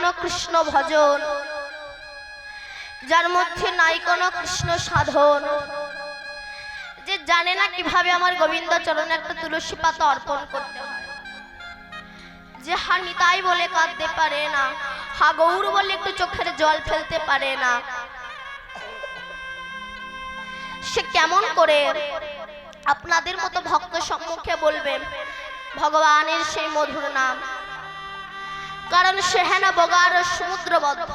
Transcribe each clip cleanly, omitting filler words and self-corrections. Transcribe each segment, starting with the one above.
কোনো কৃষ্ণ ভজন, যার মধ্যে নাই কোনো কৃষ্ণ সাধন, যে জানে না কিভাবে আমার গোবিন্দ চরণে একটা তুলসী পাতা অর্পণ করতে হয়, যে হা নিতাই বলে কাঁদতে পারে না, হা গৌর বলে একটু চোখের জল ফেলতে পারে না, সে কেমন করে আপনাদের মতো ভক্ত সম্মুখে বলবেন ভগবানের সেই মধুর নাম? কারণ সে হেন বগার সমুদ্রবদ্ধ,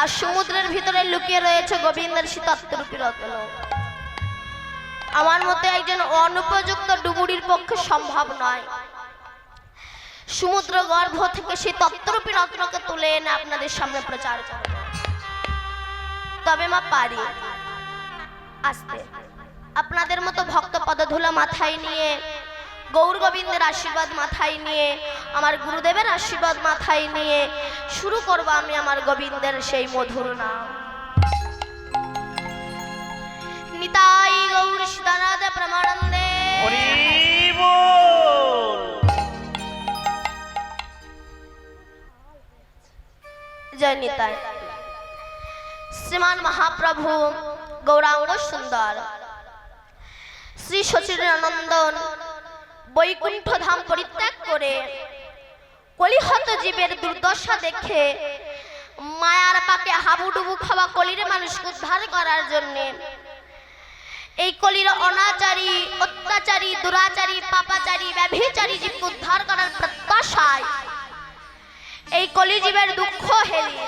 আর সমুদ্রের ভিতরে লুকিয়ে রয়েছে গোবিন্দের শীতত্বরূপী রত্ন। আমার মতে একজন অনুপযুক্ত ডুবুরির পক্ষে সম্ভব নয় সমুদ্র গর্ভ থেকে সেই তত্ত্বরূপী রত্নকে তুলে এনে আপনাদের সামনে প্রচার করে। তবে মা পারি আসতে আপনাদের মতো ভক্ত পদধূলা মাথায় নিয়ে, গৌর গোবিন্দের আশীর্বাদ মাথায় নিয়ে, আমার গুরুদেবের আশীর্বাদ মাথায় নিয়ে শুরু করব আমি আমার গোবিন্দের সেই মধুর নাম। নিতাই গৌর সীতানাথ প্রমানন্দে। হরি বল। জয় নিতাই। শ্রীমান মহাপ্রভু গৌরাঙ্গ সুন্দর শ্রী সচিদানন্দন বৈকুণ্ঠ ধাম পরিত্যাগ করে কলিহত জীবের দুর্দশা দেখে মায়ার পাকে হাবুডুবু খাওয়া কলির মানুষকে উদ্ধার করার জন্য, এই কলির অনাচারী, অত্যাচারী, দুরাচারী, পাপাচারী, ব্যভিচারী জীবকে উদ্ধার করার প্রত্যাশায় এই কলিজীবের দুঃখ হেলি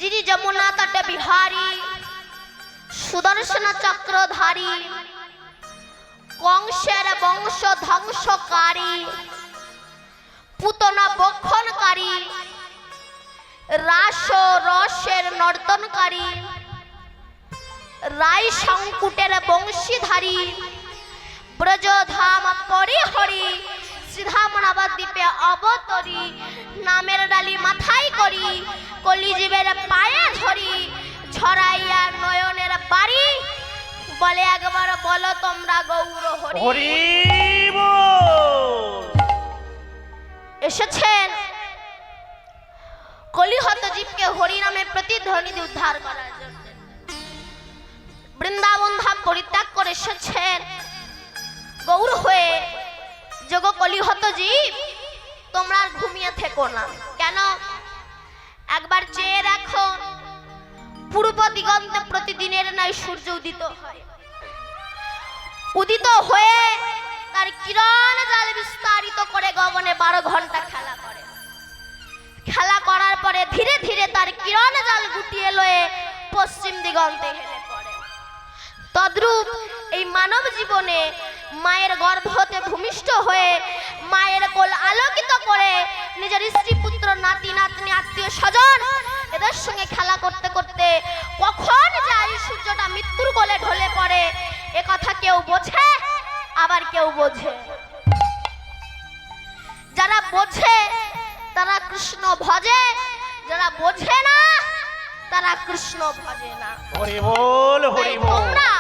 যিনি যমুনা তটে বিহারী, সুদর্শন চক্রধারী, কংসের বংশ ধ্বংসকারী, পুতনা বক্ষণকারী, রাস রসের নর্তনকারী, রাই সংকুটের বংশীধারী, ব্রজধাম পরিহরি, শ্রীধামনাবাদ দ্বীপে অবতরী, নামের ডালি মাথায় করি, কলিজীবের পায়ে ধরি, ঝরাইয়া নয়নের বাড়ি, বলে একবার বলো তোমরা গৌর হরি। হরি বল। এসেছেন কলিহত জীবকে হরি নামে প্রতিধ্বনি দিয়ে উদ্ধার করার জন্য। বৃন্দাবন ধাম পরিত্যাগ করে এসেছেন গৌর হয়ে। যোগ কলিহত জীব তোমরা আর ঘুমিয়ে থেকো না। কেন? একবার চেয়ে দেখো, পূর্ব দিগন্তে প্রতিদিনের ন্যায় সূর্য উদিত হয়। উদিত হয়ে তার কিরণ জাল বিস্তারিত করে গগনে 12 ঘন্টা খেলা করে। খেলা করার পরে ধীরে ধীরে তার কিরণ জাল গুটিয়ে লয়ে পশ্চিম দিগন্তে হেলে পড়ে। তদ্রূপ এই মানব জীবনে মায়ের গর্ভ হতে ভূমিষ্ঠ হয়ে মায়ের কোল আলোকিত করে নিজের স্ত্রী, পুত্র, নাতি নাতনি, আত্মীয় স্বজন এদের সঙ্গে খেলা করতে করতে কখন যায় সূর্যটা মৃত্যুর কোলে ঢলে পড়ে, এ কথা কেউ বোঝে আবার কেউ বোঝে। যারা বোঝে তারা কৃষ্ণ ভজে, যারা বোঝে না তারা কৃষ্ণ ভজে না। হরি বল। হরি বল। তোমরা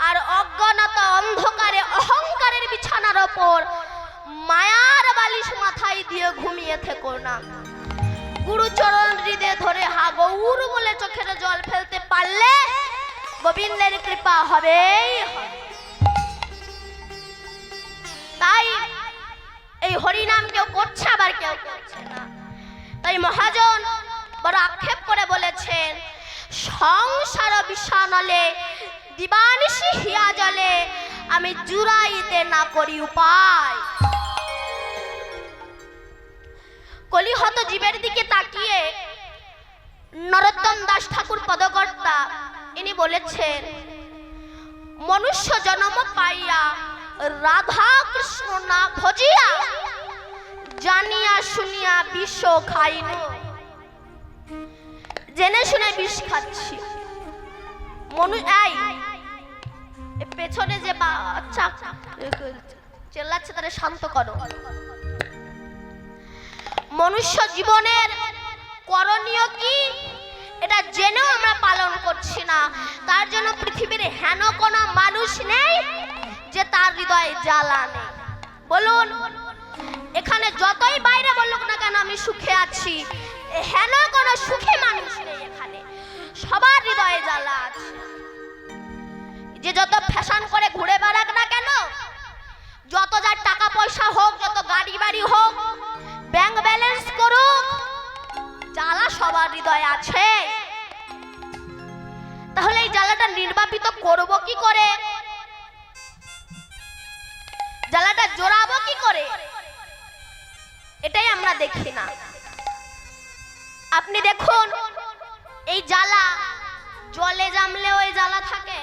আর অজ্ঞানতা অন্ধকারে অহংকারের বিছানার ওপর মায়ার বালিশ মাথায় দিয়ে ঘুমিয়ে থেকো না। গুরুচরণ হৃদয়ে ধরে হা গৌর বলে চোখের জল ফেলতে পারলে গোবিন্দের কৃপা হবেই হবে। তাই এই হরিনাম কেউ করছে আবার কেউ করছে না। তাই মহাজন বড় আক্ষেপ করে বলেছেন, সংসার বিষানলে দিবানিশি হিয়া জলে, আমি জুড়াইতে না করি উপায়। কলিহত জীবের দিকে তাকিয়ে নরোত্তম দাস ঠাকুর পদকর্তা ইনি বলেছেন, মনুষ্য জন্ম পাইয়া রাধা কৃষ্ণ না ভজিয়া, জানিয়া শুনিয়া বিষ খাইন। জেনে শুনে বিষ খাচ্ছি। পেছনে যে বাচ্চা চেল্লাচ্ছে তারা শান্ত করো। মনুষ্য জীবনের করণীয় কি এটা জেনেও আমরা পালন করছি না। তার জন্য পৃথিবীর হেন কোনো মানুষ নেই যে তার হৃদয়ে জ্বালা নেই। বলুন, এখানে যতই বাইরে বলুক না কেন আমি আছি, হেন কোনো সুখী মানুষ নেই এখানে, সবার হৃদয়ে জ্বালা আছে। যে যত ফ্যাশন করে ঘুরে বেড়াক না কেন, যত যার টাকা পয়সা হোক, যত গাড়ি বাড়ি হোক, ব্যাংক ব্যালেন্স করুক, জ্বালা সবার হৃদয়ে আছে। তাহলে এই জ্বালাটা নির্বাপিত করব কি করে, জ্বালাটা জোড়াবো কি করে, এটাই আমরা দেখি না। আপনি দেখুন, এই জ্বালা জলে জামলেও এই জ্বালা থাকে,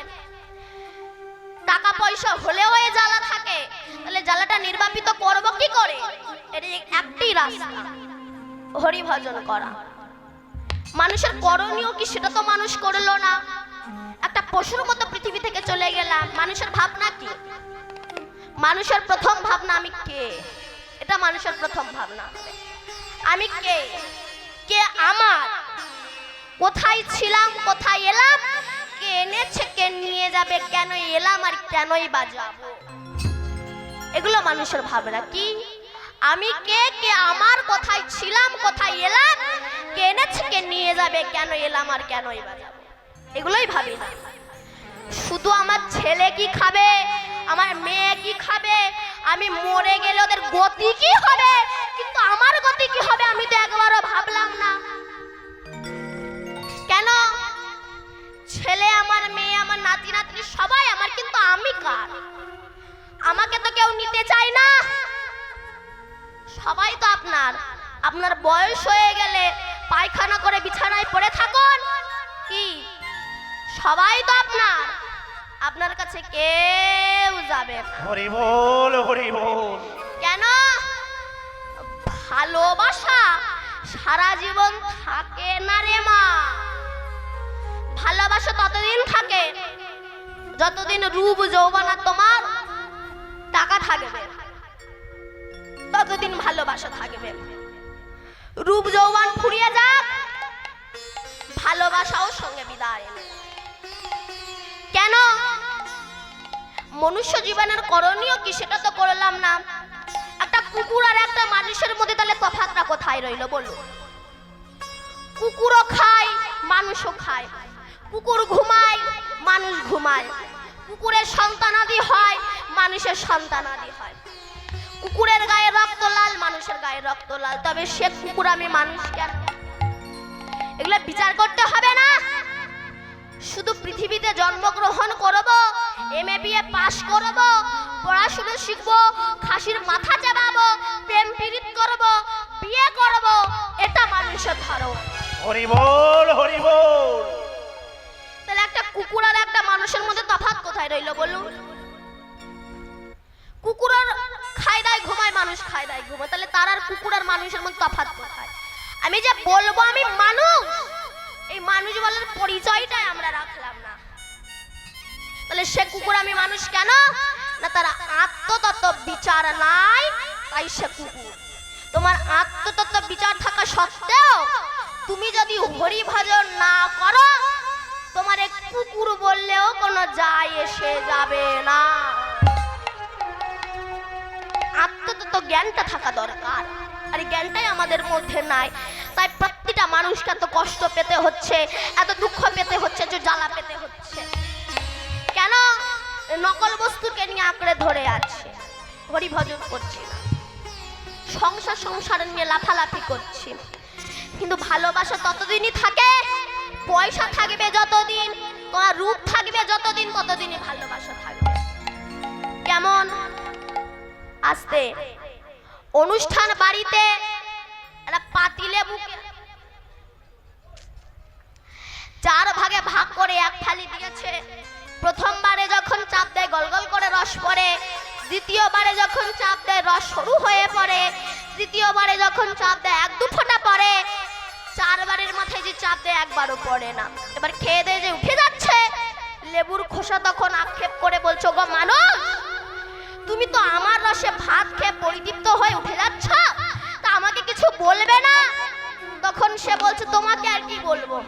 টাকা পয়সা হলেও এই জ্বালা থাকে। তাহলে জ্বালাটা নির্বাপিত করব কি করে, এর একটি রাস্তা, হরি ভজন করা। মানুষের করণীয় কি সেটা তো মানুষ করলো না, একটা পশুর মতো পৃথিবী থেকে চলে গেলাম। মানুষের ভাবনা কি, মানুষের প্রথম ভাবনা আমি কে, এটা মানুষের প্রথম ভাবনা। আমি কে, কে আমার, কোথায় ছিলাম, কোথায় এলাম, কে এনেছে, কে নিয়ে যাবে, কেন এলাম আর কেনই বা যাব, এগুলো মানুষের ভাবনা। কি আমি কে, কে আমার, কোথায় ছিলাম, কোথায় এলাম, কে এনেছে, কে নিয়ে যাবে, কেন এলাম আর কেনই বা যাব, এগুলোই ভাবি না। শুধু আমার ছেলে কি খাবে, আমার মেয়ে কি খাবে, আমি মরে গেলে ওদের গতি কি হবে, কিন্তু আমার গতি কি হবে আমি তো একবারও ভাবলাম না। কেন, ছেলে আমার, মেয়ে আমার, নাতি নাতনি সবাই আমার, কিন্তু আমি কার, আমাকে তো কেউ নিতে চায় না। সবাই তো আপনার, আপনার বয়স হয়ে গেলে পায়খানা করে বিছানায় পড়ে থাকুন, কি সবাই তো আপনার, আপনার কাছে কেউ যাবে না। হরি বল, হরি বল। কেন, ভালোবাসা সারা জীবন থাকে না রে মা। ভালোবাসা ততদিন থাকে যতদিন রূপ যৌবনা তোমার টাকা থাকবে, ততদিন ভালোবাসা থাকবে। রূপ যৌবন ফুরিয়ে যাক, ভালোবাসাও সঙ্গে বিদায়। কেন, মনুষ্য জীবনের করণীয় কি সেটা তো করলাম না। একটা কুকুর আর একটা মানুষের মধ্যে তাহলে তফাৎটা কোথায় রইল বলুন। কুকুরও খায়, মানুষও খায়, কুকুর ঘুমায়, মানুষ ঘুমায়, কুকুরের সন্তানাদি হয়, মানুষের সন্তানাদি হয়। কুকুরের গায়ে রক্ত লাল, মানুষের গায়ে রক্ত লাল, তবে সে কুকুর আমি মানুষ কেন, এগুলো বিচার করতে হবে না। শুধু পৃথিবীতে জন্মগ্রহণ করব, এমএ বিএ পাশ করব, পড়াশোনা শিখবো, খাসির মাথা চাবাবো, প্রেম পীড়িত করব, বিয়ে করব, এটা মানুষের ধর্ম। হরি বল, হরি বল। তাহলে একটা কুকুর আর একটা মানুষের মধ্যে তফাৎ কোথায় রইল বলুন। কুকুর আর খায় দায় ঘুমায়, মানুষ খায় দায় ঘুমায়, তাহলে তার আর কুকুর আর মানুষের মধ্যে তফাৎ কোথায়। আমি যে বলবো আমি মানুষ, এই মানুষ বলার পরিচয়টাই আমরা রাখলাম না। তাহলে সে কুকুর আমি মানুষ কেন না, তার আত্মতত্ত্ব বিচার নাই, তাই সে কুকুর। তোমার আত্মতত্ত্ব বিচার থাকা সত্ত্বেও তুমি যদি হরি ভজন না করো, তোমার এক কুকুর বললেও কোনো যায় এসে যাবে না। আত্মতত্ত্ব জ্ঞানটা থাকা দরকার, আর জ্ঞানটাই আমাদের মধ্যে নাই। তাই প্রত্যেকটা মানুষকে এত কষ্ট পেতে হচ্ছে, এত দুঃখ পেতে হচ্ছে, যে জ্বালা পেতে হচ্ছে। কেন, নকল বস্তুকে নিয়ে আঁকড়ে ধরে আছে, হরি ভজন করছি না, সংসার নিয়ে লাফালাফি করছি। কিন্তু ভালোবাসা ততদিনই থাকে, পয়সা থাকবে যতদিন, তোমার রূপ থাকবে যতদিন, ততদিনই ভালোবাসা থাকবে। কেমন, আসতে অনুষ্ঠান বাড়িতে একটা পাতিলেবু চার ভাগে ভাগ করে এক থালি দিয়েছে। প্রথমবারে যখন চাপ দেয় গলগল করে রস পড়ে, দ্বিতীয়বারে যখন চাপ দেয় রস সরু হয়ে পড়ে, তৃতীয়বারে যখন চাপ দেয় এক দু ফোঁটা পড়ে, চারবারের মাথায় যে চাপ দেয় একবারও পড়ে না। এবার খেয়ে দিয়ে যে উঠে যাচ্ছে, লেবুর খোসা তখন আক্ষেপ করে বলছো, গো মানুষ, তুমি তো আমার রসে ভাত খেয়ে পরিতৃপ্ত হয়ে উঠে যাচ্ছ, তা আমাকে কিছু বলবে না? তখন সে বলছে, তোমাকে আর কি বলবো,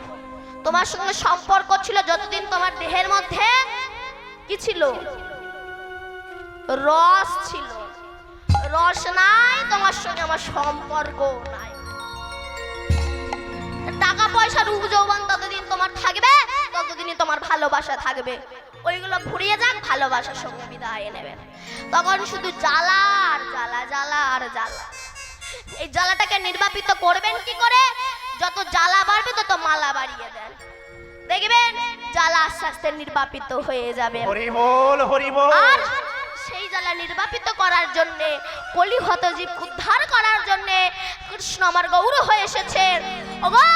তোমার সঙ্গে সম্পর্ক ছিল যতদিন তোমার দেহের মধ্যে কি ছিল, রস ছিল। রস নাই, তোমার সঙ্গে আমার সম্পর্ক নাই। পয়সা রূপ যৌবন যতদিন তোমার থাকবে ততদিনই তোমার ভালোবাসা থাকবে। ওইগুলো ফুরিয়ে যাক, ভালোবাসার সঙ্গে বিদায় নেবেন। তখন শুধু জ্বালা আর জ্বালা, জ্বালা আর জ্বালা। এই জ্বালাটাকে নির্বাপিত করবেন কি করে? যত জ্বালা বাড়বে তত মালা বাড়িয়ে দেন, দেখবেন জ্বালা আস্তে আস্তে নির্বাপিত হয়ে যাবে। হরি বল হরি বল। আর সেই জ্বালা নির্বাপিত করার জন্য, কলিহত জীব উদ্ধার করার জন্য কৃষ্ণ আমার গৌর হয়ে এসেছে। ওগো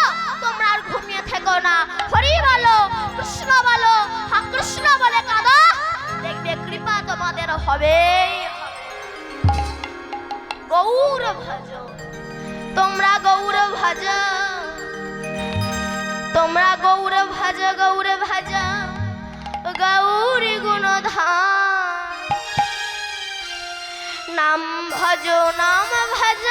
তোমরা আর ঘুমিয়ে থেকো না, হরি বলো, কৃষ্ণ বলো, হা কৃষ্ণ বলে কাঁদো, দেখবে কৃপা তোমাদের হবেই। গৌর ভজ, তোমরা গৌর ভজ, তোমরা গৌর ভজ, গৌর ভজ, গৌরী গুণধাম। নাম ভজ, নাম ভজ,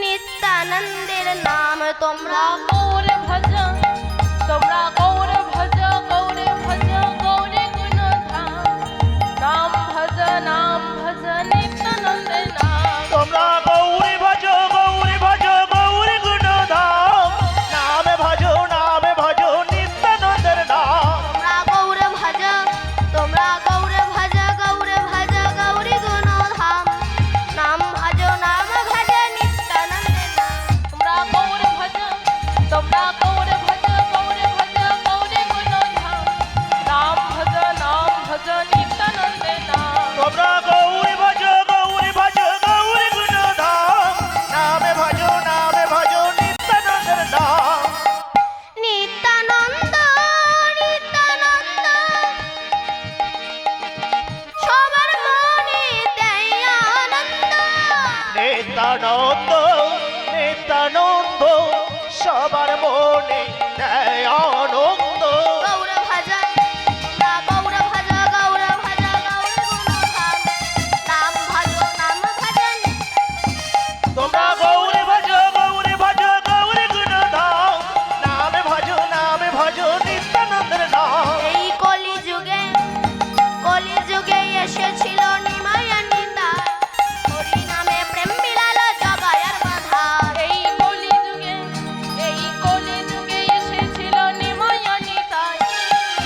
নিত্যানন্দের নাম। তোমরা গৌর ভজ, তোমরা গৌর ভজ, গৌর ভজ, গৌরী গুণধাম। নাম ভজ, নাম ভজ, নিত্যানন্দের নাম। তোমরা গৌরী ভজ, গৌরী ভজ, গৌরী গুণধাম। নামে ভজ, নামে ভজ, নিত্যানন্দের নাম। তোমরা গৌর ভজ, তোমরা গৌর ভজ, গৌর ভজ, গৌরী গুণধাম। নাম ভজ, নাম ভজ, নিত্যানন্দের নাম। তোমরা গৌর ভজ, তোমরা গৌর ভজ, গৌর ভজ, গৌরী গুণধাম। নাম ভজ, নাম ভজ, নিত্যানন্দের নাম। তোমরা গৌরী ভজ, গৌরী ভজ, গৌরী গুণধাম। নামে ভজ, নামে ভজ, নিত্যানন্দের নাম। নিত্যানন্দ, নিত্যানন্দ, সবার মনে দেয় আনন্দ। নিত্যানন্দ, নিত্যানন্দ, সবার মনে দেয় আনন্দ। গৌর ভজ, তোমরা গৌর ভজ, গৌর ভজ, গৌর গুণধাম। নাম ভজ, নাম ভজ, তোমরা গৌরী ভজ, গৌরী ভজ, গৌরী গুণধাম। নামে ভজ, নামে ভজ, নিত্যানন্দের নাম। এই কলিযুগে, কলিযুগে এসেছিল নিমায়ানিতা, হরি নামে প্রেম মিলালো জগায়ার মাথা। এই কলিযুগে, এই কলিযুগে এসেছিল নিমায়ানি তাই।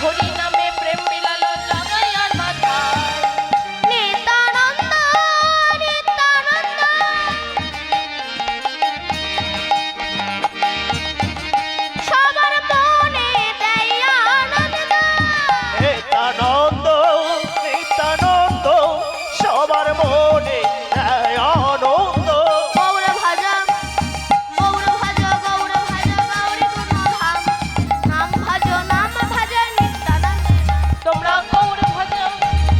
হরি নামে প্রেম বিলালো জগায়ার মাথায়। নিত্যানন্দ, নিত্যানন্দ, সবার মনে দেয় আনন্দ। নিত্যানন্দ, নিত্যানন্দ, সবার মনে দেয় আনন্দ। গৌর ভজ, গৌর ভজ, গৌর ভজ, গৌরী গুণধাম। নাম ভজ, নাম ভজ, নিত্যানন্দের নাম। তোমরা গৌর ভজ,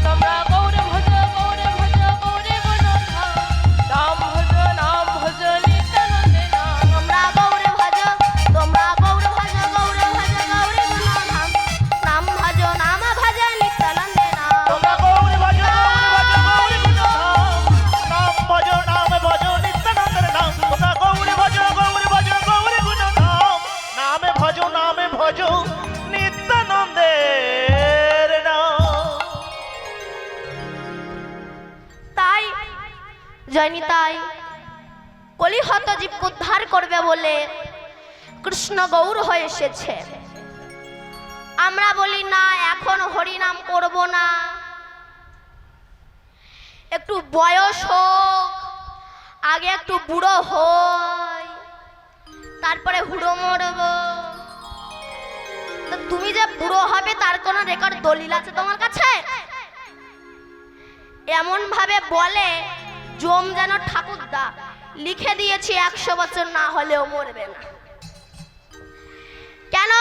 তোমরা গৌর ভজ, গৌর ভজ, গৌরী গুণধাম। নাম ভজ, নাম ভজ, নিত্যানন্দের নাম। তোমরা গৌর ভজ, তোমরা গৌর ভজ, গৌর ভজ, গৌরী গুণধাম। নাম ভজ, নাম ভজ, নিত্যানন্দের নাম। তোমরা গৌরী ভজ, গৌরী ভজ, গৌরী গুণধাম। নাম ভজ, নামে ভজ, নিত্যানন্দের নাম। তোমরা গৌরী ভজ, গৌরী ভজ, গৌরী গুণধাম। নামে ভজ, নামে ভজ, নিত্যানন্দের নাম। তাই জয়নিতাই কলিহত জীবকে উদ্ধার করবে বলে কৃষ্ণ গৌর হয়ে এসেছে। আমরা বলি না এখন হরি নাম করব না, একটু বয়স হোক, আগে একটু বুড়ো হই, তারপরে হুড়ো মরব। তো তুমি যে বুড়ো হবে তার কোনো রেকর্ড দলিল আছে তোমার কাছে? এমন ভাবে বলে জম যেন ঠাকুরদা লিখে দিয়েছি 100 বছর না হলেও মরবে না। কেন?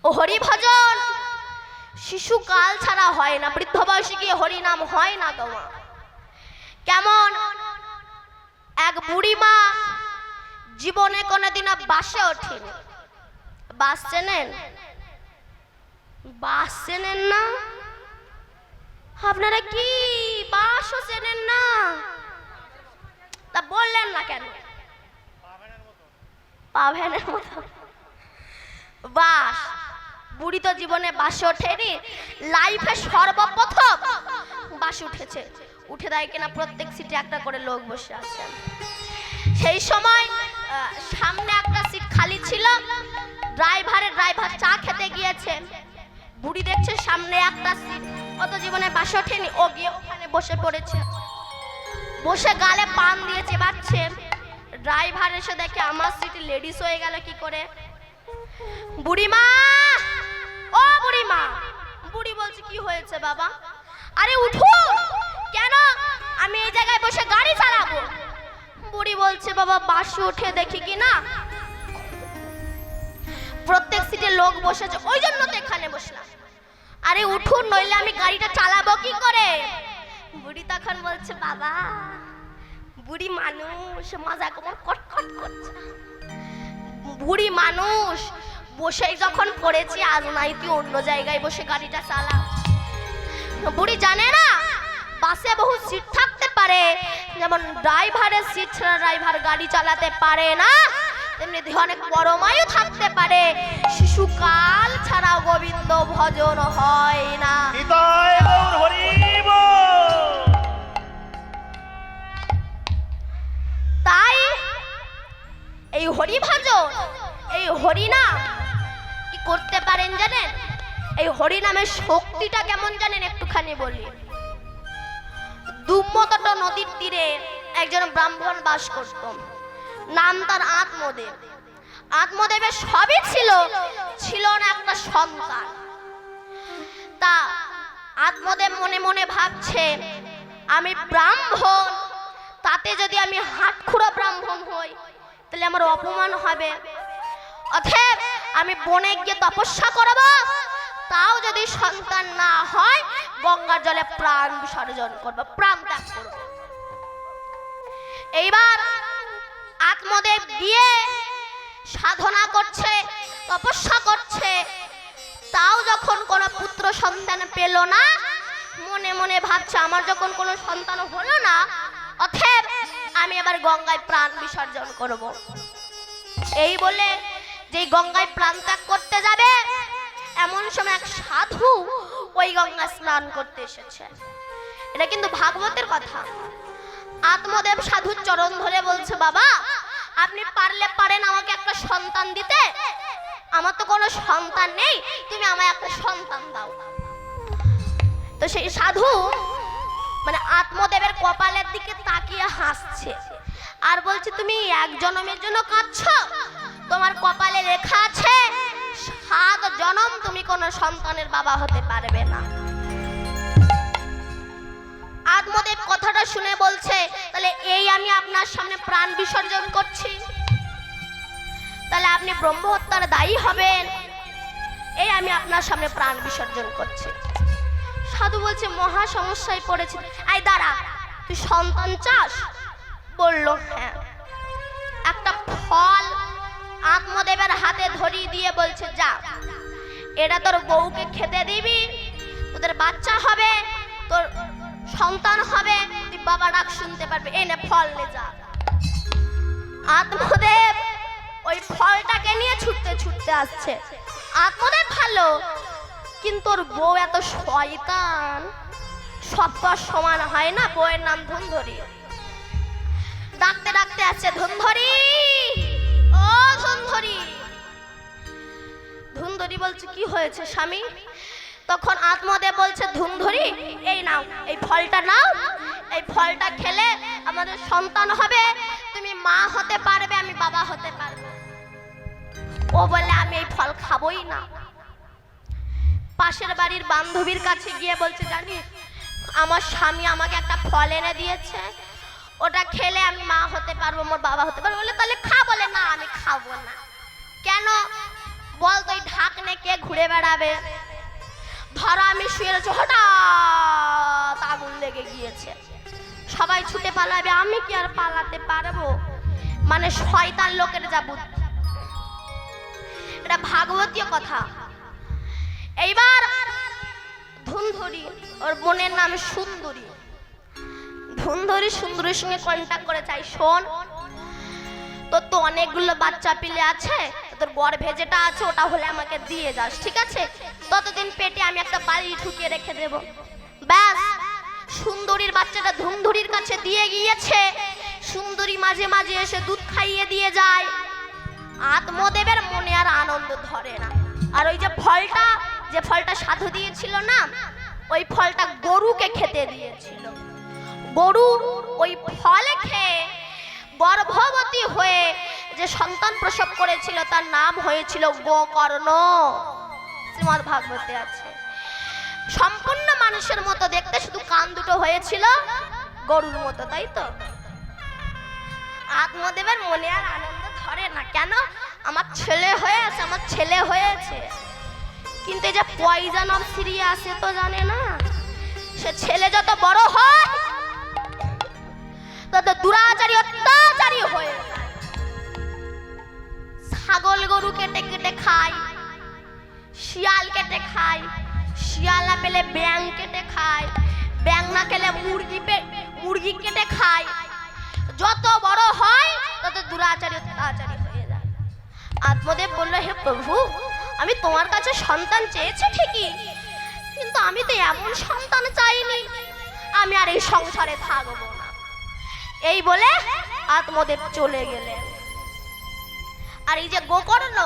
ও হরি ভজন শিশুকাল ছাড়া হয় না, বৃদ্ধ বয়সে গিয়ে হরি নাম হয় না তোমার। কেমন এক বুড়িমা জীবনে কোনোদিনও বাসে ওঠেনি। বাস চেনেন? বাস চেনেন না? আপনারা কি বাসও চেনেন না? তা বললেন না কেন? পাভেনের মতো বাস। বুড়ি তো জীবনে বাসে ওঠেনি, লাইফে সর্বপ্রথম বাস উঠেছে। উঠে দেয় কিনা প্রত্যেক সিটে একটা করে লোক বসে আছেন। সেই সময় সামনে একটা সিট খালি ছিল, ড্রাইভার চা খেতে গিয়েছে। বুড়ি দেখছে সামনে একটা সিট, ও তো জীবনে বাসে ওঠেনি, ও গিয়ে ওখানে বসে পড়েছে, বসে গালে পান দিয়ে চেবাচ্ছে। ড্রাইভার এসে দেখে আমার সিট লেডিস হয়ে গেল কি করে। বুড়িমা, ও বুড়িমা। বুড়ি বলছে কি হয়েছে বাবা? আরে উঠুন। কেন? আমি এই জায়গায় বসে গাড়ি চালাবো। বুড়ি বলছে বাবা বাসে উঠে দেখি কি না প্রত্যেক সিটে লোক বসেছে, ওই জন্য তো এখানে বসলাম। আরে উঠুন, নইলে আমি গাড়িটা চালাবো কি করে? বুড়ি তখন বলছে বাবা, বুড়ি মানুষ, মজা কেমন কটকট করছে। বুড়ি মানুষ, বসেই যখন পড়েছি আজ নাই তুই অন্য জায়গায় বসে গাড়িটা চালা। বুড়ি জানে না বাসে বহু সিট থাকতে পারে, যেমন ড্রাইভারের সিট ছাড়া ড্রাইভার গাড়ি চালাতে পারে না, তেমনি দেহে অনেক পরমায়ু থাকতে পারে, শিশুকাল ছাড়া গোবিন্দ ভজন হয় না। নিতাই গৌর হরি বল। তাই এই হরি ভজন, এই হরি নাম কি করতে পারেন জানেন? এই হরি নামের শক্তিটা কেমন জানেন একটুখানি বলি। দুম্মতট নদীর তীরে একজন ব্রাহ্মণ বাস করত, নাম তার আত্মদেব। আত্মদেবের সবই ছিল, ছিল না একটা সন্তান। তা আত্মদেব মনে মনে ভাবছে আমি ব্রাহ্মণ, তাতে যদি আমি হাতখুড়া ব্রাহ্মণ হই তাহলে আমার অপমান হবে। অতএব আমি বনে গিয়ে তপস্যা করব, তাও যদি সন্তান না হয় গঙ্গার জলে প্রাণ বিসর্জন করব, প্রাণ ত্যাগ করব। এইবার আত্মদেব গিয়ে সাধনা করছে, তপস্যা করছে, তাও যখন কোনো পুত্র সন্তান পেল না, মনে মনে ভাবছে আমার যখন কোনো সন্তান হলো না, অতএব আমি এবার গঙ্গায় প্রাণ বিসর্জন করব। এই বলে যে গঙ্গায় প্রাণ ত্যাগ করতে যাবে, এমন সময় এক সাধু ওই গঙ্গা স্নান করতে এসেছে। এটা কিন্তু ভাগবতের কথা। আত্মদেব সাধুর চরণ ধরে বলছে বাবা আপনি পারলে পারেন আমাকে একটা সন্তান দিতে, আমার তো কোনো সন্তান নেই, তুমি আমায় একটা সন্তান দাও। তো সেই সাধু মানে আত্মদেবের কপালের দিকে তাকিয়ে হাসছে আর বলছে তুমি এক জন্মের জন্য কাঁদছো, তোমার কপালে লেখা আছে 7 জন্ম তুমি কোনো সন্তানের বাবা হতে পারবে না। আত্মদেব কথাটা শুনে বলছে তাহলে এই আমি আপনার সামনে প্রাণ বিসর্জন করছি, তাহলে আপনি ব্রহ্ম হত্যার দায়ী হবেন, এই আমি আপনার সামনে প্রাণ বিসর্জন করছি। সাধু বলছে মহা সমস্যায় পড়েছি, আই দাঁড়া তুই সন্তান চাস? বলল হ্যাঁ। একটা ফল আত্মদেবের হাতে ধরিয়ে দিয়ে বলছে যা এটা তোর বউকে খেতে দিবি, তোদের বাচ্চা হবে, তোর সন্তান হবে, তুই বাবা ডাক শুনতে পারবি, এনে ফল নে যা। আত্মদেব ওই ফলটাকে নিয়ে ছুটতে ছুটতে আসছে। আত্মদেব ভালো, কিন্তু ওর বউ এত শয়তান, সব তো আর সমান হয় না। বউয়ের নাম ধুন্ধরি, ডাকতে ডাকতে আসছে ধুন্ধরি, ও ধুন্ধরি। ধুন্ধরি বলছে কি হয়েছে স্বামী? তখন আত্মদেব বলছে ধুন্ধরি এই নাও, এই ফলটা নাও, এই ফলটা খেলে আমাদের সন্তান হবে, তুমি মা হতে পারবে, আমি বাবা হতে পারবো। ও বলে আমি এই ফল খাবোই না। পাশের বাড়ির বান্ধবীর কাছে গিয়ে বলছে জানিস আমার স্বামী আমাকে একটা ফল এনে দিয়েছে, ওটা খেলে আমি মা হতে পারবো, আমার বাবা হতে পারবো। বলে তাহলে খা। বলে না আমি খাবো না। কেন? বল তুই ঢাকনে কে ঘুরে বেড়াবে? ধরো আমি শুয়ে রয়েছি, হঠাৎ আগুন লেগে গিয়েছে, সবাই ছুটে পালাবে, আমি কি আর পালাতে পারবো? মানে শয়তান লোকের যা বুদ্ধি। এটা ভাগবতীয় কথা। এইবার ধুন্ধরি, ওর বোনের নাম সুন্দরী, ধুন্ধরি সুন্দরীর সঙ্গে কন্ট্যাক্ট করে চাই শোন তোর তো অনেকগুলো বাচ্চা পিলে আছে, তোর গর্ভে যেটা আছে ওটা হলে আমাকে দিয়ে যাস, ঠিক আছে? ততদিন পেটে আমি একটা বাড়ি ঢুকিয়ে রেখে দেব। ব্যাস সুন্দরীর বাচ্চাটা ধুন্ধরির কাছে দিয়ে গিয়েছে। সুন্দরী মাঝে মাঝে এসে দুধ খাইয়ে দিয়ে যায়। আত্মদেবের মনে আর আনন্দ ধরে না। আর ওই যে ফলটা সাধু দিয়েছিল না, ওই ফলটা গরুকে খেতে দিয়েছিল। গরু ওই ফল খেয়ে গর্ভবতী হয়ে যে সন্তান প্রসব করেছিল তার নাম হয়েছিল গোকর্ণ। শ্রীমদ্ ভাগবতে আছে। সম্পূর্ণ মানুষের মতো দেখতে, শুধু কান দুটো হয়েছিল গরুর মতো, তাই তো? আত্মদেবের মনে আর আনন্দ ধরে না। কেন? আমার ছেলে হয়েছে, আমার ছেলে হয়েছে। কিন্তু এই যে পয়জন অফ সিরিয়া সে তো জানে না, সে ছেলে যত বড় হয় তত দুরাচারী অত্যাচারী হয়ে যায়। ছাগল গরু কেটে কেটে খায়, শিয়াল কেটে খায়, শিয়াল না পেলে ব্যাং কেটে খায়, ব্যাং না খেলে মুরগি কেটে খায়। যত বড় হয় তত দুরাচারী অত্যাচারী হয়ে যায়। আত্মদেব বলল, হে প্রভু, আমি তোমার কাছে সন্তান চেয়েছি ঠিকই, কিন্তু আমি তো এমন সন্তান চাইনি, আমি আর এই সংসারে থাকবো না। এই বলে আত্মদেব চলে গেলেন। আর এই যে গোকর্ণ,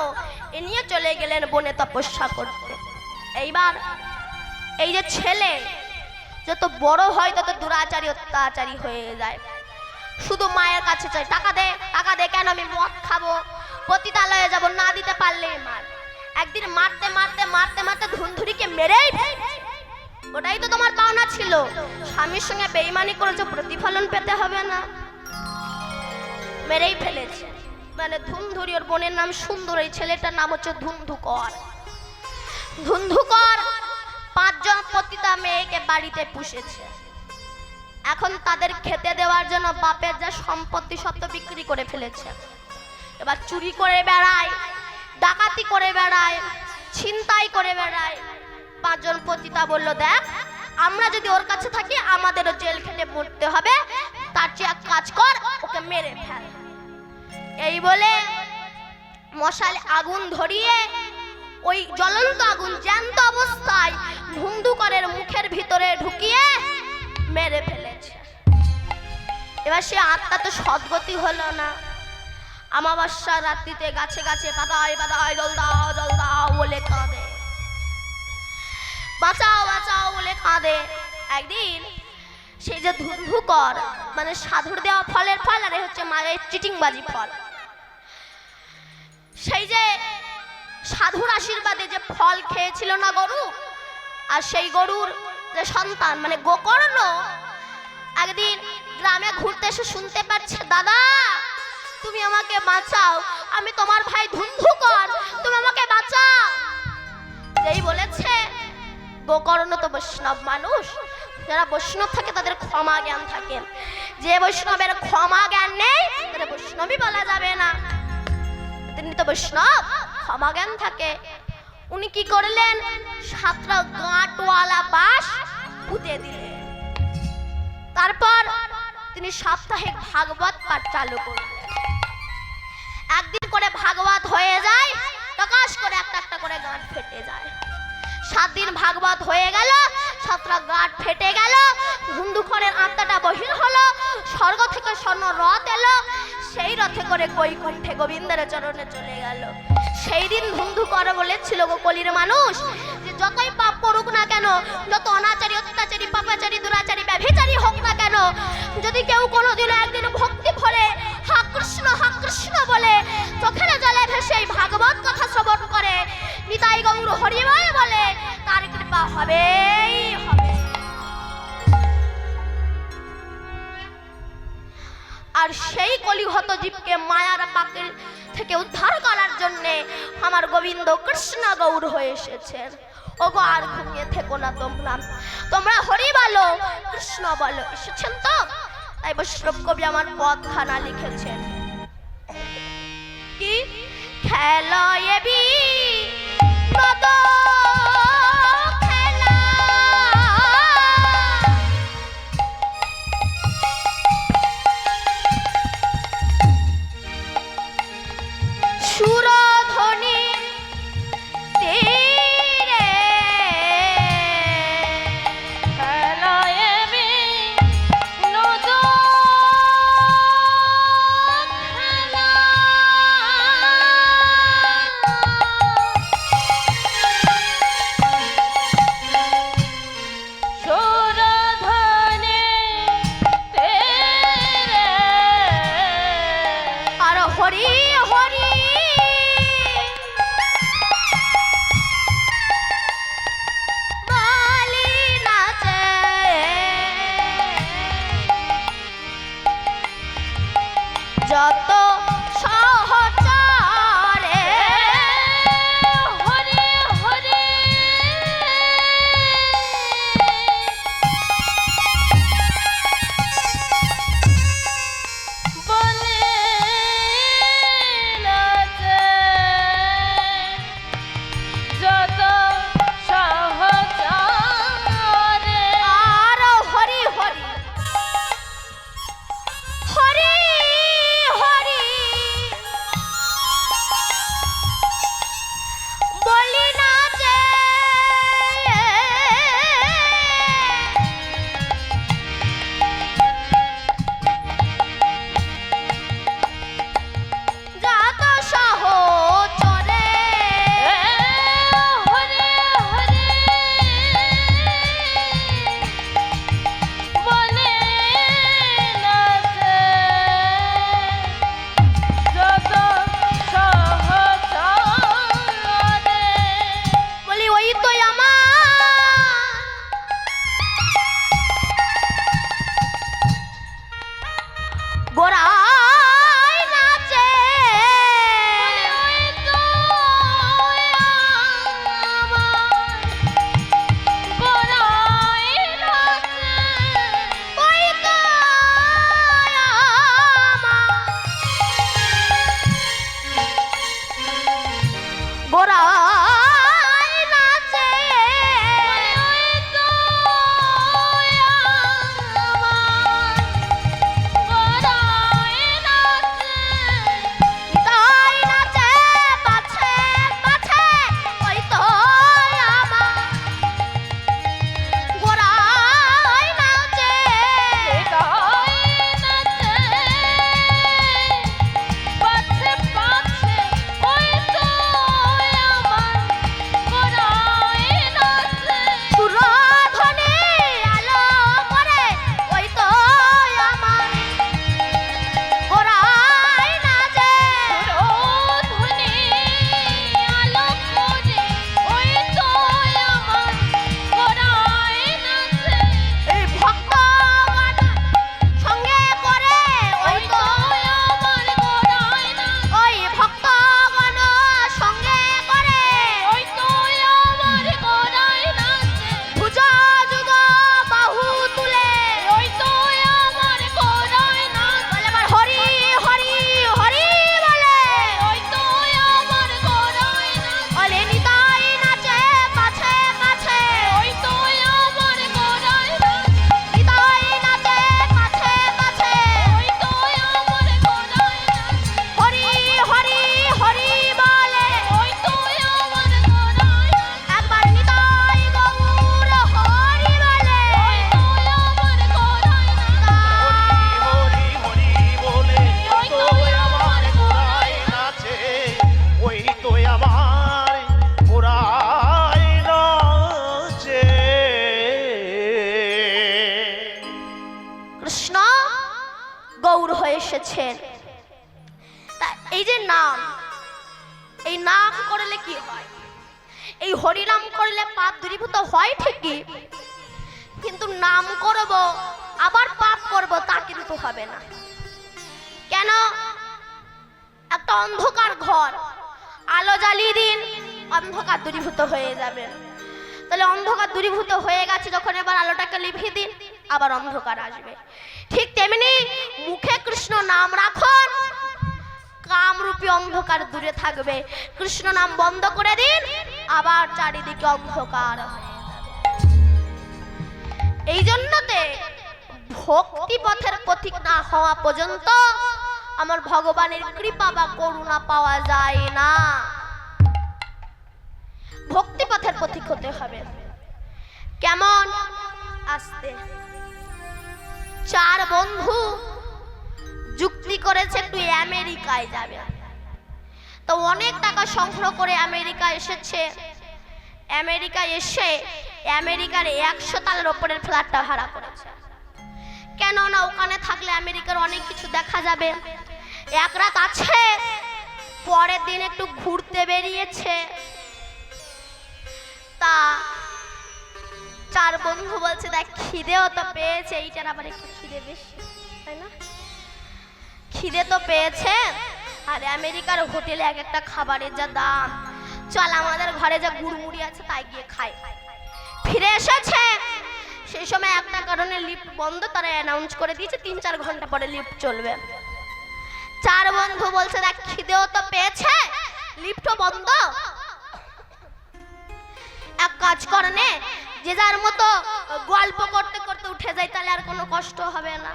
এ নিয়ে চলে গেলেন বনে তপস্যা করতে। এইবার এই যে ছেলে যত বড় হয় তত দুরাচারী অত্যাচারী হয়ে যায়। শুধু মায়ের কাছে চাই, টাকা দে, টাকা দে। কেন? আমি মদ খাবো, পতিতালয়ে যাব, না দিতে পারলেই মার। একদিন মারতে মারতে মারতে মারতে ধুনধুরিকে মেরেই ফেলেছে। ওটাই তো তোমার পাওনা ছিল। স্বামীর সঙ্গে বেইমানি করেছো, প্রতিফলন পেতে হবে না? মেরেই ফেলেছে। মানে ধুনধুরি, ওর বোনের নাম সুন্দর, এই ছেলেটার নাম হচ্ছে ধুন্ধুকর। ধুন্ধুকর 5 জন পতিতা মেয়েকে বাড়িতে পুষেছে। এখন তাদের খেতে দেওয়ার জন্য বাপের যা সম্পত্তি সব তো বিক্রি করে ফেলেছে। এবার চুরি করে বেড়ায়, ডাকাতি করে বেড়ায়, ছিনতাই করে বেড়ায়। 5 জন পতিতা বলল, দেখ, আমরা যদি ওর কাছে থাকি আমাদেরও জেল খেটে মরতে হবে, তার চেয়ে এক কাজ কর, ওকে মেরে ফেল। এই বলে মশালে আগুন ধরিয়ে, ওই জ্বলন্ত আগুন জ্যান্ত অবস্থায় ধুন্ধুকরের মুখের ভিতরে ঢুকিয়ে মেরে ফেলেছে। এবার সে আত্মা তো সদ্গতি হলো না। অমাবস্যা রাত্রিতে গাছে গাছে পাতায় পাতায় জল দাও জল দাও বলে কাঁদে, বাঁচাও বাঁচাও বলে কাঁদে। একদিন সেই যে ধুন্ধুকর, মানে সাধুর দেওয়া ফলের ফল, আর হচ্ছে মায়ের চিটিংবাজি ফল, সেই যে সাধুর আশীর্বাদে যে ফল খেয়েছিল না গরু, আর সেই গরুর যে সন্তান মানে গোকর্ণ একদিন গ্রামে ঘুরতে এসে শুনতে পাচ্ছে, দাদা তুমি আমাকে বাঁচাও, আমি তোমার ভাই ধুন্ধুকর, তুমি আমাকে বাঁচাও। যেই বলেছে, গোকর্ণ তো বৈষ্ণব মানুষ, যারা বৈষ্ণব থাকে তাদের ক্ষমা জ্ঞান থাকে। যে বৈষ্ণবের ক্ষমা জ্ঞান নেই তাদের বৈষ্ণবই বলা যাবে না। তিনি তো বৈষ্ণব, ক্ষমা জ্ঞান থাকে। উনি কি করলেন? 7টা গাঁটওয়ালা বাঁশ পুঁতে দিলেন। তারপর তিনি সাপ্তাহিক ভাগবত পাঠ চালু করলেন। একদিন করে ভাগবত হয়ে যায়, প্রকাশ করে একটা একটা করে গাঁট ফেটে যায়। 7 দিন ভাগবত হয়ে গেল, 7টা গাঁট ফেটে গেল, ধুন্ধুকরের আত্মাটা বহির হলো, স্বর্গ থেকে স্বর্ণ রথ এলো, সেই রথে করে বৈকুণ্ঠে গোবিন্দের চরণে চলে গেল। সেই দিন ধুন্ধুকর বলেছিল, গো কলির মানুষ, যে যতই পাপ করুক না কেন, যত অনাচারী অত্যাচারী পাপাচারী দুরাচারী ব্যভিচারী হোক না কেন, যদি কেউ কোনোদিন একদিন ভক্তি ভরে হা কৃষ্ণ বলে চোখের জলে ভেসে ভাগবত কথা শ্রবণ করে, নিতাই গৌর হরিবল বলে, তার কৃপা হবেই হবে। আর সেই কলিহত জীবকে মায়ার পাকের থেকে উদ্ধার করার জন্য আমার গোবিন্দ কৃষ্ণ গৌর হয়ে এসেছেন। ওগো আর ঘুমিয়ে থেকো না তোমরা, তোমরা হরি বলো কৃষ্ণ বলো। এসেছেন তো, তাই বৈষ্ণব কবি আমার পদখানা লিখেছেন, কি খেলয়েবি নদ সুরধ্বনি তীরে খেলায়েবি নদ যত সহচরে হরে হরে বলে নাচে যত সহচরে আর হরি হরি হরি হরি বলি না যে যত সহচরে হরে হরে বলে নাচে যত সহচরে বলি ওই তো আমার গোড়ায় নাচে ওই তো আমার গোড়ায় নাচে ওই তো আমার গোড়ায় নাচে ওই তো আমার গোড়ায় নাচে তাই নাচে পাছে পাছে ওই তো আমার গোড়ায় নাচে হৃদয় নাচে পাছে পাছে ওই তো আমার গোড়ায় নাচে সুরধনে আলো করে ওই তো আমার গোড়ায় নাচে সুরধুনী আলো করে ওই তো আমার গোড়ায় নাচে এই ভক্তগণ সঙ্গে করে ওই ওই তো তো আমার গোড়ায় নাচে ওই ভক্তগণ সঙ্গে করে ওই তো আমার গোড়ায় নাচে ভুজা যুগ বাহু তুলে ওই তো আমার গোড়ায় নাচে বলে আমার হরি হরি হরি বলে ওই তো আমার গোড়ায় নাচে বলে নিতাই নাচে পাছে পাছে ওই তো আমার গোড়ায় নাচে নিতাই নাচে পাছে পাছে ওই তো আমার গোড়ায় নাচে হরি হরি হরি বলে ওই তো আমার গোড়ায় নাচে একবার নিতাই গৌর হরি বলে ওই তো আমার গোড়ায় নাচে হরি হরি বলে ওই তো তো আমার গোড়ায় নাচে ওই তো আমার গোড়ায় নাচে কৃষ্ণ গৌর হয়ে এসেছেন তা এই যে নাম এই নাম করলে কি হয় এই হরি নাম করলে পাপ দূরীভূত হয় ঠিকই কিন্তু নাম করব আবার পাপ করব তা কিন্তু হবে না কেন একটা অন্ধকার ঘর আলো জ্বালিয়ে দিন অন্ধকার দূরীভূত হয়ে যাবে তাহলে অন্ধকার দূরীভূত হয়ে গেছে যখন এবার আলোটাকে লিভিয়ে দিন আবার অন্ধকার আসবে ঠিক তেমনি মুখে কৃষ্ণ নাম রাখুন কামরূপী অন্ধকার দূরে থাকবে কৃষ্ণ নাম বন্ধ করে দিন আবার চারিদিকে অন্ধকার হয়ে যাবে। এই জন্যতে ভক্তি পথের পথিক না হওয়া পর্যন্ত আমার ভগবানের কৃপা বা করুণা পাওয়া যায় না ভক্তি পথের পথিক হতে হবে কেমন আসতে চার বন্ধু যুক্তি করেছে তুই আমেরিকায় যাবে তো অনেক টাকা সংগ্রহ করে আমেরিকা এসেছে আমেরিকায় এসে আমেরিকার 100 তলার উপরের ফ্ল্যাটটা ভাড়া করেছে কেন না ওখানে থাকলে আমেরিকার অনেক কিছু দেখা যাবে এক রাত আছে পরের দিন একটু ঘুরতে বেরিয়েছে তা চার বন্ধু বলছে দেখ খিদেও তো পেয়েছে এইটার আবার একটু খিদে বেশি তাই না খিদে তো পেয়েছে, আর আমেরিকার হোটেলে এক একটা খাবারের যা দাম, চল আমাদের ঘরে যা গুড়মুড়ি আছে তাই গিয়ে খাই। ফিরে এসেছে, সেই সময় একটা কারণে লিফট বন্ধ, তারা অ্যানাউন্স করে দিয়েছে 3-4 ঘন্টা পরে লিফট চলবে। 4 বন্ধু বলছে দেখ খিদেও তো পেয়েছে, লিফটও বন্ধ, এক কাজ করে নে, যে যার মতো গল্প করতে করতে উঠে যায়, তাহলে আর কোনো কষ্ট হবে না।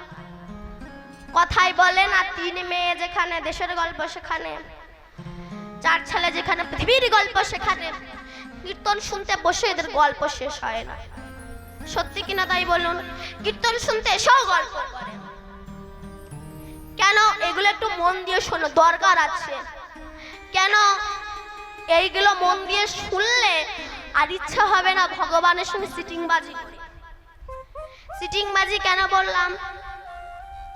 কথাই বলে না, 3 মেয়ে যেখানে দেশের গল্প সেখানে, 4 ছেলে যেখানে পৃথিবীর গল্প সেখানে। কীর্তন শুনতে বসে এদের গল্প শেষ হয় না, সত্যি কিনা তাই বলুন? কীর্তন শুনতে এসেও গল্প করে কেন? এগুলো একটু মন দিয়ে শোনো, দরকার আছে। কেন এইগুলো মন দিয়ে শুনলে আর ইচ্ছা হবে না ভগবানের সঙ্গে সিটিংবাজি করি। সিটিংবাজি কেন বললাম?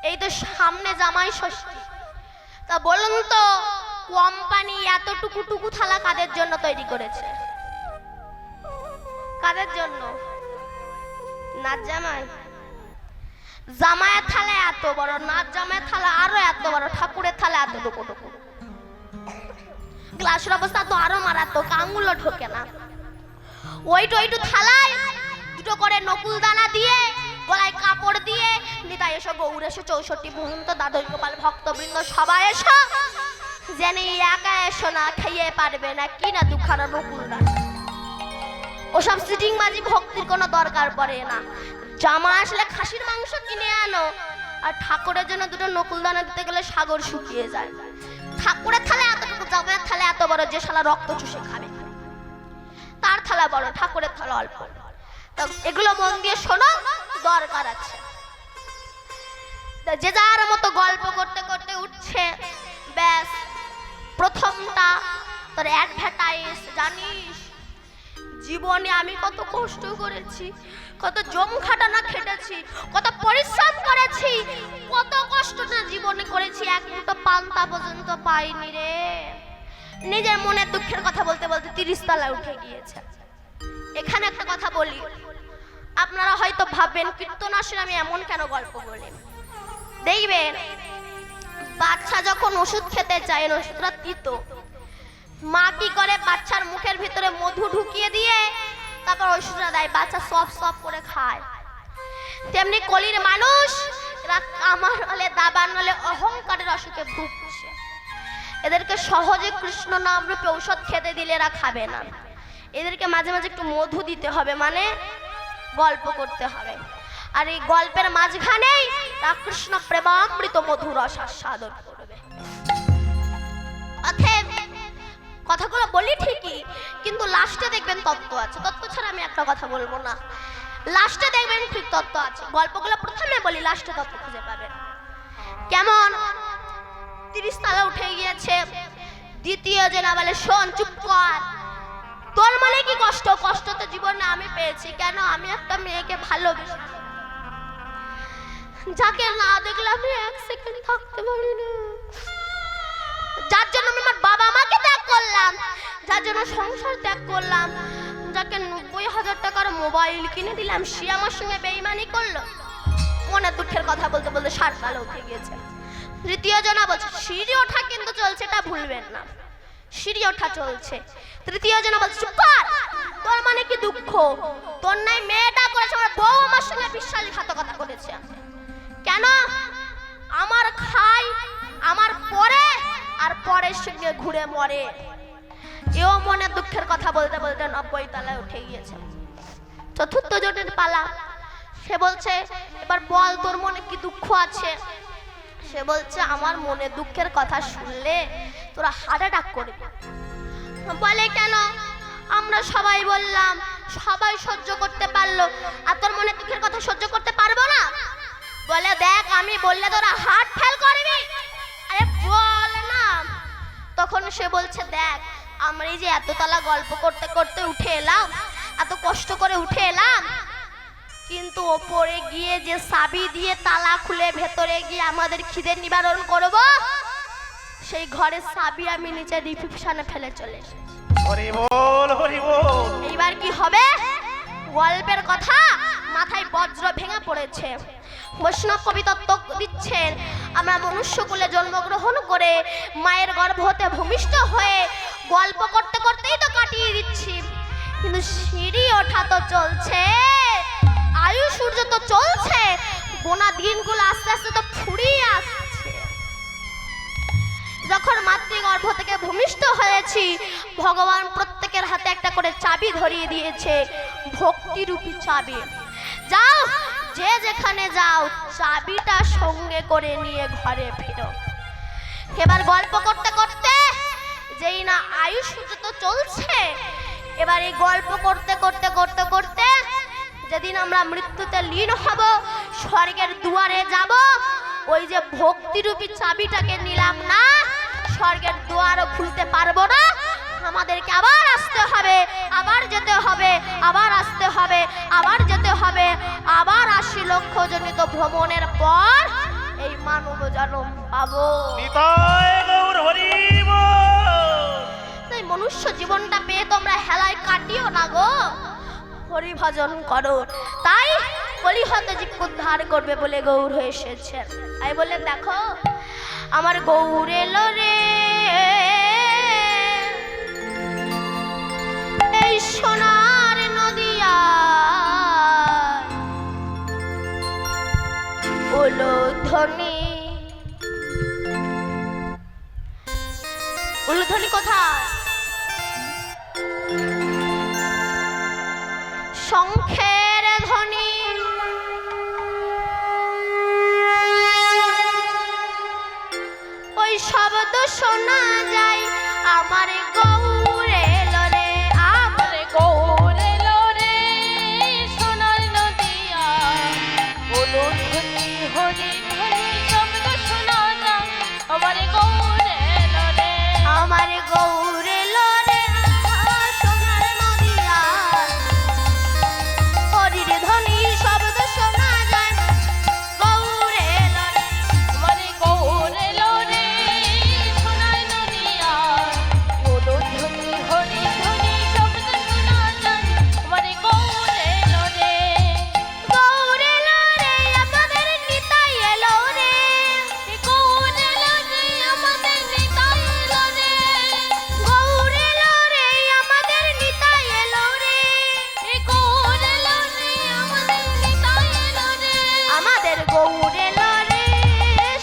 এই তো সামনে জামাই ষষ্ঠী, তা বলুন তো কোম্পানি এতটুকু টুকু থালা কাদের জন্য তৈরি করেছে? কাদের জন্য? নাচ জামাই। জামাইয়ের থালা এত বড়, নাচ জামাইয়ের থালা আরো এত বড়, ঠাকুরের থালা এতটুকু টুকু, গ্লাসের অবস্থা তো আরো মারাত্মক, আঙুলও ঢোকে না। ওইটু থালায় 2 করে নকুল দানা দিয়ে, গলায় কাপড় দিয়ে, নিতাই এসো, গৌর এসো, 64 মহন্ত, দ্বাদশ গোপাল ভক্তবৃন্দ সবাই এসো, জেনে একা এসো না, খেয়ে পারবে না কি না দুখানা নকুল দানা। ওসব সিটিংবাজি ভক্তির কোনো দরকার পড়ে না। জামা আসলে খাসির মাংস কিনে আনো, আর ঠাকুরের জন্য 2 নকুল দানা দিতে গেলে সাগর শুকিয়ে যায়। ঠাকুরের থালা এতটুকু, জামাইয়ের থালা এত বড়, যে শালা রক্ত চুষে খাবে তার থালা বড়, ঠাকুরের থালা অল্প। এগুলো মন দিয়ে শোনো, দরকার আছে। যে যার মতো গল্প করতে করতে উঠছে, ব্যাস প্রথমটা তোর অ্যাডভার্টাইজ। জানিস জীবনে আমি কত কষ্ট করেছি, কত জম খাটানা খেটেছি, কত পরিশ্রম করেছি, কত কষ্ট না জীবনে করেছি, এক মুঠো পান্তা পর্যন্ত পাইনি রে। নিজের মনের দুঃখের কথা বলতে বলতে 30 তলায় উঠে গিয়েছে। এখানে একটা কথা বলি, আপনারা হয়তো ভাববেন কীর্তন আসলে আমি এমন কেন গল্প বলি। দেখবেন বাচ্চা যখন ওষুধ খেতে চায়, ওষুধটা তিতো, মা কি করে বাচ্চার মুখের ভিতরে মধু ঢুকিয়ে দিয়ে তারপর ওষুধটা দেয়, বাচ্চা সব সব করে খায়। তেমনি কলির মানুষ এরা কামার হলে, দাবার হলে অহংকারের অসুখে ভুগছে। এদেরকে সহজে কৃষ্ণ নাম রূপে ঔষধ খেতে দিলে এরা খাবে না। এদেরকে মাঝে মাঝে একটু মধু দিতে হবে, মানে গল্প করতে হবে। আর এই গল্পের মাঝখানেই কৃষ্ণ প্রেমামৃত মধুর রস আস্বাদন করবে। অতএব কথাগুলো বলি ঠিকই, কিন্তু লাস্টে দেখবেন তত্ত্ব আছে। তত্ত্ব ছাড়া আমি একটা কথা বলবো না, লাস্টে দেখবেন ঠিক তত্ত্ব আছে। গল্পগুলো প্রথমে বলি, লাস্টে তত্ত্ব খুঁজে পাবেন। কেমন? 30 তলা উঠে গিয়েছে, দ্বিতীয় জনা বলে শোন, চুপ কর, তোর মানে কি কষ্ট? কষ্ট তো জীবনে আমি পেয়েছি। কেন? আমি একটা মেয়েকে ভালোবেসে, যাকে না দেখলে আমি 1 সেকেন্ড থাকতে পারি না, যার জন্য আমি আমার বাবা মাকে ত্যাগ করলাম, যার জন্য সংসার ত্যাগ করলাম, যাকে 90,000 টাকার মোবাইল কিনে দিলাম, সে আমার সঙ্গে বেঈমানি করলো। মনের দুঃখের কথা বলতে বলতে 60 তলা উঠে গিয়েছে। তৃতীয় জনা বলছে সিঁড়ি ওঠা কিন্তু চলছে, এটা ভুলবেন না, সিঁড়ি ওঠা চলছে। তৃতীয় জনা বলছে চুপ কর, তোর মানে কি দুঃখ? তোর নাই মেয়েটা করেছে, আমার বউ আমার সঙ্গে বিশ্বাসঘাতকতা করেছে। কেন? আমার খাই, আমার পরে, আর পরের সঙ্গে ঘুরে মরে। এও মনে দুঃখের কথা বলতে বলতে 90 তলায় উঠে গিয়েছে। চতুর্থ জনের পালা, সে বলছে এবার বল তোর মনে কি দুঃখ আছে? সে বলছে আমার মনে দুঃখের কথা শুনলে তোরা হার্ট অ্যাটাক করবি। বলে কেন? আমরা সবাই বললাম, সবাই সহ্য করতে পারলো, আর তোর মনে দুঃখের কথা সহ্য করতে পারবো না? বলে দেখ আমি বললে তোরা হার্ট ফেল করবি। আরে বল না। তখন সে বলছে দেখ আমরা এই যে এত তলা গল্প করতে করতে উঠে এলাম, এত কষ্ট করে উঠে এলাম, কিন্তু ওপরে গিয়ে যে চাবি দিয়ে তালা খুলে ভেতরে গিয়ে আমাদের খিদের নিবারণ করব, সেই ঘরের চাবি আমি নিচে রিসেপশনে ফেলে চলে এসেছি। হরি বল, হরি বল। এইবার কি হবে? গল্পের কথা মাথায় বজ্র ভেঙে পড়েছে। বৈষ্ণব কবি তত্ত্ব দিচ্ছেন, আমরা মনুষ্যকুলে জন্মগ্রহণ করে মায়ের গর্ভ হতে ভূমিষ্ঠ হয়ে গল্প করতে করতেই তো কাটিয়ে দিচ্ছি, কিন্তু সিঁড়ি ওঠা তো চলছে, আয়ু সূর্য তো চলছে, গোনা দিনগুলো আস্তে আস্তে তো ফুরিয়ে আসছে। যখন মাতৃগর্ভ থেকে ভূমিষ্ঠ হয়েছি, ভগবান প্রত্যেকের হাতে একটা করে চাবি ধরিয়ে দিয়েছে, ভক্তিরূপী চাবি। যাও, যে যেখানে যাও, চাবিটা সঙ্গে করে নিয়ে ঘরে ফিরো। এবার গল্প করতে করতে যেই না আয়ু সূর্য তো চলছে, এবার এই গল্প করতে করতে করতে করতে যেদিন আমরা মৃত্যুতে লীন হব, স্বর্গের দুয়ারে যাব, ওই যে ভক্তিরূপী চাবিটাকে নিলাম না, স্বর্গের দুয়ারও খুলতে পারবো না, আমাদেরকে আবার আসতে হবে, আবার যেতে হবে, আবার আসতে হবে, আবার যেতে হবে, আবার 80 লক্ষ জনিত ভ্রমণের পর এই মানব জন্ম পাবো। নিতাই গৌর হরি বল। তাই মনুষ্য জীবনটা পেয়ে তোমরা হেলায় কাটিও না গো, হরি ভজন করো। তাই কলিহত জীব উদ্ধার করবে বলে গৌর হয়ে এসেছে। তাই বলে দেখো, আমার গৌর এলো রে এই সোনার নদিয়া, উলুধ্বনি। উলুধ্বনি কোথায়? শঙ্খের ধ্বনি, ওই শব্দ শোনা যায় আমার গৌর এলো রে, আমার গৌর এলো রে সোনার নদিয়া, উলুধ্বনি হরি ধ্বনি শব্দ শোনা যায় আমার গৌর এলো রে, আমার গৌর এলো রে সোনার নদিয়া, হরির ধ্বনি শব্দ শোনা যায় গৌর এলো রে, আমার গৌর এলো রে সোনার নদিয়া, উলুধ্বনি হরি ধ্বনি শব্দ শোনা যায় আমার গৌর এলো রে, গৌর এলো রে আমাদের নিতাই এলো রে, গৌর এলো রে আমাদের নিতাই এলো রে, গৌর এলো রে আমাদের নিতাই এলো রে, গৌর এলো রে আমাদের নিতাই এলো রে, আমাদের গৌর এলো রে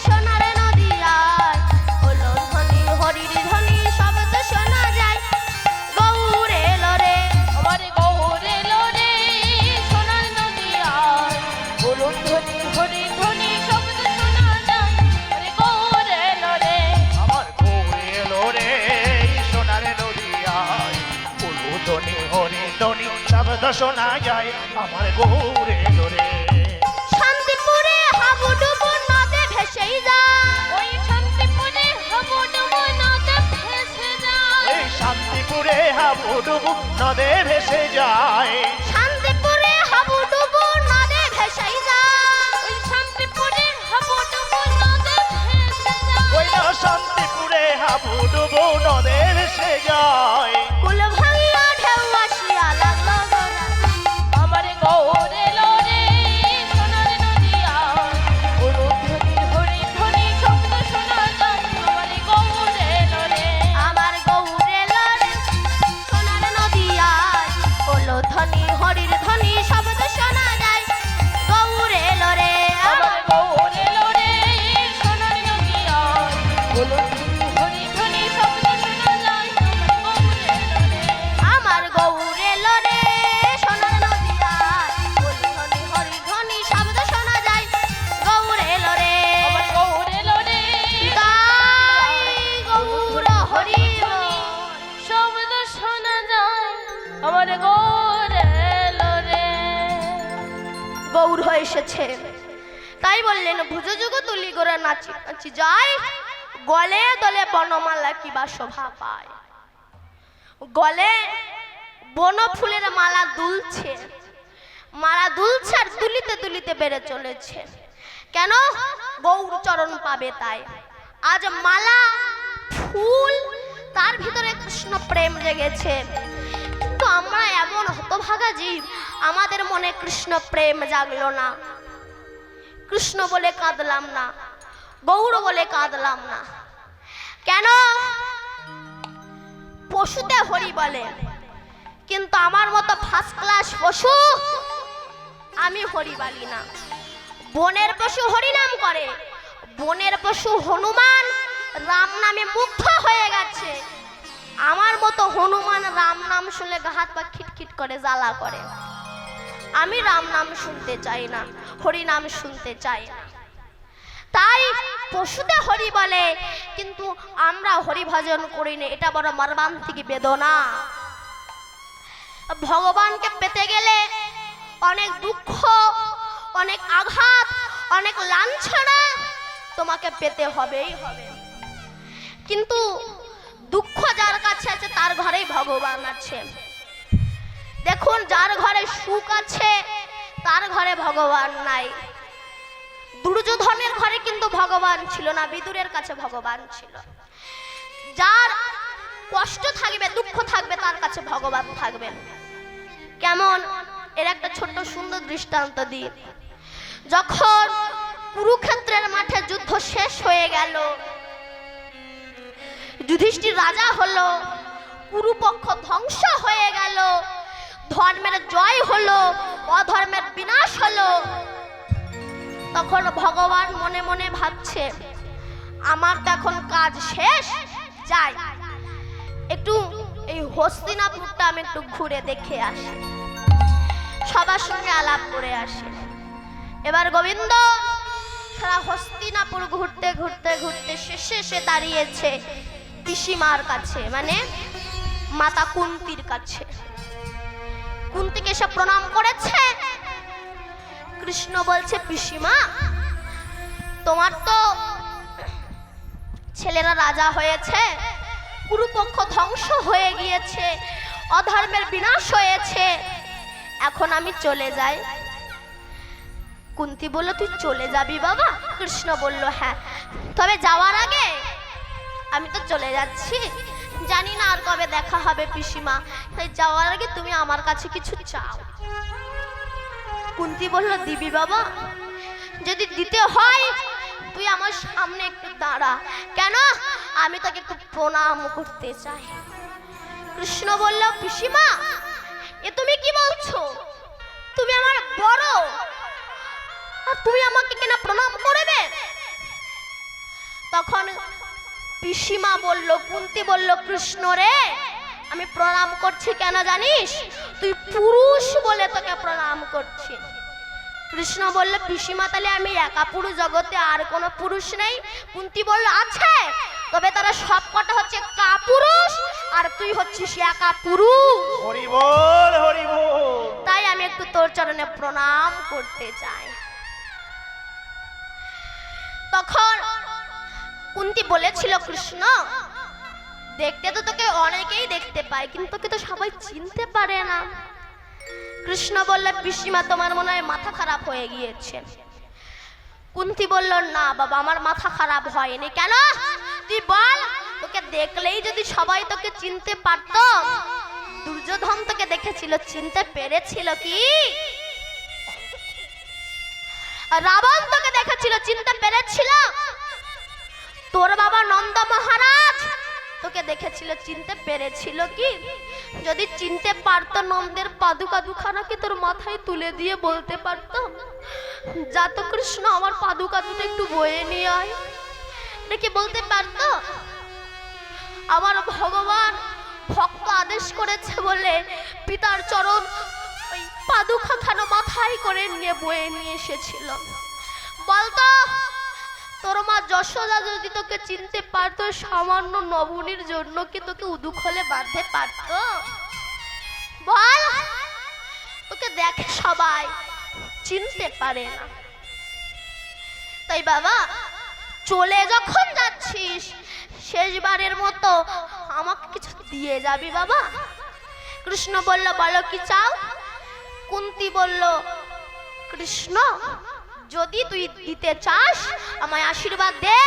সোনার নদিয়ায়, হলো ধ্বনি হরির ধ্বনি শব্দ শোনা যায় গৌর এলো রে, আমার গৌর এলো রে সোনার নদিয়ায়, উলুধ্বনি হরি ধ্বনি শব্দ শোনা যায় আমার গৌর এলো রে, আমার গৌর এলো রে সোনার নদিয়ায়, উলুধ্বনি হরি ধ্বনি শব্দ শোনা যায় আমার গৌর এলো রে। শান্তিপুরে হাবুডুবু নদে ভেসেই যায়, ওই শান্তিপুরে হাবুডুবু নদে ভেসে যায়, এই শান্তিপুরে হাবুডুবু নদে ভেসে যায়, শান্তিপুরে হাবুডুবু নদে ভেসেই যায়, ওই শান্তিপুরে হাবুডুবু নদে ভেসে যায়, ওই না শান্তিপুরে হাবুডুবু নদে ভেসে যায়। কুল ভাঙিয়া ঢেউ আসিয়া লাগলো গোরা, আমার গৌর এলো রে সোনার নদিয়ায়, উলুধ্বনি হরি ধ্বনি শব্দ শোনা যায় আমার গৌর এলো রে, আমার গৌর এলো রে সোনার নদিয়ায়, হলো ধ্বনি হরির ধ্বনি শব্দ শোনা যায় গৌর এলো রে, আমার গৌর এলো রে সোনার নদিয়ায়, উলুধ্বনি হরি ধ্বনি শব্দ শোনা যায় আমার গৌর এলো রে, আমার গৌর এলো রে সোনার নদিয়ায়, হলো ধ্বনি হরির ধ্বনি শব্দ শোনা যায় গৌর এলো রে, আমার গৌর এলো রে গাই গৌর হরি শব্দ শোনা যায় আমার গৌর এলো রে, গৌর হয়ে এসেছে। তাই বললেন ভুজ যুগ তুলি গোরা নাচি নাচি যায়, গলে দলে বনমালা কিবা শোভা পায়, গলে বন ফুলের মালা দুলছে, মালা দুলছে আর দুলিতে দুলিতে বেড়ে চলেছে। কেন? গৌর চরণ পাবে তাই। আজ মালা ফুল তার ভিতরে কৃষ্ণ প্রেম জেগেছে, কিন্তু আমরা এমন হতভাগা জীব, আমাদের মনে কৃষ্ণ প্রেম জাগলো না। কৃষ্ণ বলে কাঁদলাম না, গৌর বলে কাঁদলাম না। কেন? পশুতে হরি বলে, কিন্তু আমার মতো ফার্স্ট ক্লাস পশু আমি হরি বলি না। বনের পশু হরি নাম করে, বনের পশু হনুমান রাম নামে মুগ্ধ হয়ে গেছে। আমার মতো হনুমান রাম নাম শুনলে গা হাত পা খিটখিট করে জ্বালা করে। আমি রাম নাম শুনতে চাই না, হরি নাম শুনতে চাই না। তাই পশুতে হরি বলে, কিন্তু আমরা হরি ভজন করি না। এটা বড় মর্মান্তিক বেদনা। ভগবানকে পেতে গেলে অনেক দুঃখ, অনেক আঘাত, অনেক লাঞ্ছনা তোমাকে পেতে হবেই হবে। কিন্তু দুঃখ যার কাছে আছে তার ঘরেই ভগবান আছে। দেখুন, যার ঘরে সুখ আছে তার ঘরে ভগবান নাই। দুর্যোধনের ঘরে কিন্তু ভগবান ছিল না, বিদুরের কাছে ভগবান ছিল। যার কষ্ট থাকবে, দুঃখ থাকবে, তার কাছে ভগবান থাকবেন। কেমন? এর একটা ছোট্ট সুন্দর দৃষ্টান্ত দিই। যখন কুরুক্ষেত্রের মাঠে যুদ্ধ শেষ হয়ে গেল, যুধিষ্ঠির রাজা হলো, কুরুপক্ষ ধ্বংস হয়ে গেল, ধর্মের জয় হলো, অধর্মের বিনাশ হলো, তখন ভগবান মনে মনে ভাবছে, আমার তো এখন কাজ শেষ, যাই একটু এই হস্তিনাপুরটা আমি একটু ঘুরে দেখে আসি, সবার সঙ্গে আলাপ করে আসি। এবার গোবিন্দ সারা হস্তিনাপুর ঘুরতে ঘুরতে ঘুরতে শেষে এসে দাঁড়িয়েছে পিসিমার কাছে, মানে মাতা কুন্তির কাছে। কুন্তিকে এসে প্রণাম করেছে। কৃষ্ণ বলছে, পিসিমা, তোমার তো ছেলেরা রাজা হয়েছে, কুরুপক্ষ ধ্বংস হয়ে গিয়েছে, অধর্মের বিনাশ হয়েছে, এখন আমি চলে যাই। কুন্তি বলল, তুই চলে যাবি বাবা? কৃষ্ণ বলল, হ্যাঁ, তবে যাওয়ার আগে আমি তো চলে যাচ্ছি, জানি না আর কবে দেখা হবে পিসিমা, তাই যাওয়ার আগে তুমি আমার কাছে কিছু চাও। কুন্তি বলল, দিবি বাবা? যদি দিতে হয় তুই আমার সামনে একটু দাঁড়া। কেন? আমি তোকে একটু প্রণাম করতে চাই। কৃষ্ণ বলল, পিসিমা, এ তুমি কি বলছো? তুমি আমার বড়, আর তুমি আমাকে কেন প্রণাম করবে? তখন পিসিমা বলল, কুন্তি বলল, কৃষ্ণ রে, আমি প্রণাম করছি কেন জানিস? তুই পুরুষ বলে তোকে প্রণাম করছি। কৃষ্ণ বলল, পিসিমা, তাহলে আমি একা পুরুষ, জগতে আর কোনো পুরুষ নেই? কুন্তি বলল, আছে, তবে তারা সব কটা হচ্ছে কাপুরুষ, আর তুই হচ্ছিস একা পুরুষ। হরি বল, হরি বল। তাই আমি একটু তোর চরণে প্রণাম করতে চাই। তখন কুন্তি বলেছিল, কৃষ্ণ, দেখতে তো তোকে অনেকেই দেখতে পায়, কিন্তু তোকে তো সবাই চিনতে পারে না। কৃষ্ণ বলল, পিসিমা, তোমার মনে হয় মাথা খারাপ হয়ে গিয়েছে। কুন্তি বলল, না বাবা, আমার মাথা খারাপ হয়নি। কেন? তুই বল, তোকে দেখলেই যদি সবাই তোকে চিনতে পারত? দুর্যোধন তোকে দেখেছিল, চিনতে পেরেছিল কি? রাবণ তোকে দেখেছিল, চিনতে পেরেছিল? তোর বাবা নন্দ মহারাজ তোকে দেখেছিল, চিনতে পেরেছিল কি? যদি চিনতে পারতো, নন্দের পাদুকা দুখানা কি তোর মাথায় তুলে দিয়ে বলতে পারতো, যা তো কৃষ্ণ, আমার পাদুকা দুটো একটু বয়ে নিয়ে আয়? এটা কি বলতে পারতো? আমার ভগবান ভক্ত আদেশ করেছে বলে পিতার চরণ ওই পাদুকা খানা মাথায় করে নিয়ে বয়ে নিয়ে এসেছিল। বলতো, তোর মা যশোদা যদি তোকে চিনতে পারতো, সামান্য নবনীর জন্য কি তোকে উদুখলে বাঁধতে পারতো? বল, তোকে দেখে সবাই, চিনতে পারে না। তাই বাবা, চলে যখন যাচ্ছিস, শেষবারের মতো আমাকে কিছু দিয়ে যাবি বাবা? কৃষ্ণ বলল, বলো কি চাও? কুন্তি বলল, কৃষ্ণ, যদি তুই দিতে চাস আমায় আশীর্বাদ দে,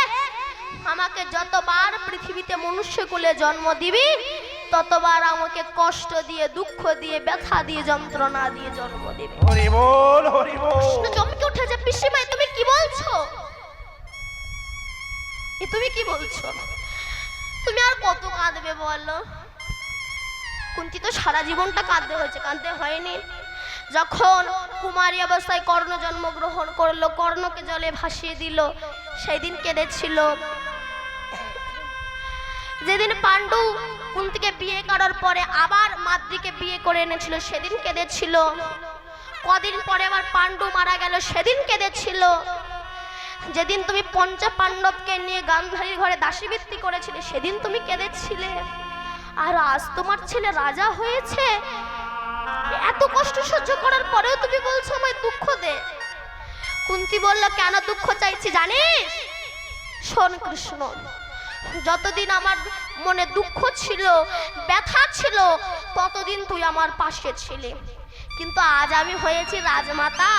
আমাকে যতবার পৃথিবীতে মনুষ্য কুলে জন্ম দিবি ততবার আমাকে কষ্ট দিয়ে, দুঃখ দিয়ে, ব্যথা দিয়ে, যন্ত্রণা দিয়ে জন্ম দিবি। হরি বল, হরি বল। কৃষ্ণ চমকে উঠেছে, পিসিমা এ তুমি কি বলছো? এ তুমি কি বলছো? তুমি আর কত কাঁদবে বলো? কুন্তী তো সারা জীবনটা কাঁদতে হয়েছে, কাঁদতে হয়নি? যখন কুমারী অবস্থায় কর্ণ জন্মগ্রহণ করলো, কর্ণকে জলে ভাসিয়ে দিল, সেই দিন কেঁদেছিল। যেদিন পাণ্ডু কুন্তীকে বিয়ে করার পরে আবার মাদ্রীকে বিয়ে করে এনেছিল, সেদিন কেঁদেছিল। কদিন পরে আবার পাণ্ডু মারা গেল, সেদিন কেঁদেছিল। যেদিন তুমি পঞ্চ পাণ্ডবকে নিয়ে গান্ধারীর ঘরে দাসীবৃত্তি করেছিলে, সেদিন তুমি কেঁদেছিলে। আর আজ তোমার ছেলে রাজা হয়েছে, এত কষ্ট সহ্য করার পরেও তুমি বলছো আমায় দুঃখ দে। কুন্তী বলল, কেন দুঃখ চাইছি জানিস? শোন কৃষ্ণ, যতদিন আমার মনে দুঃখ ছিল, ব্যথা ছিল, ততদিন তুই আমার পাশে ছিলি। কিন্তু আজ আমি হয়েছি রাজমাতা,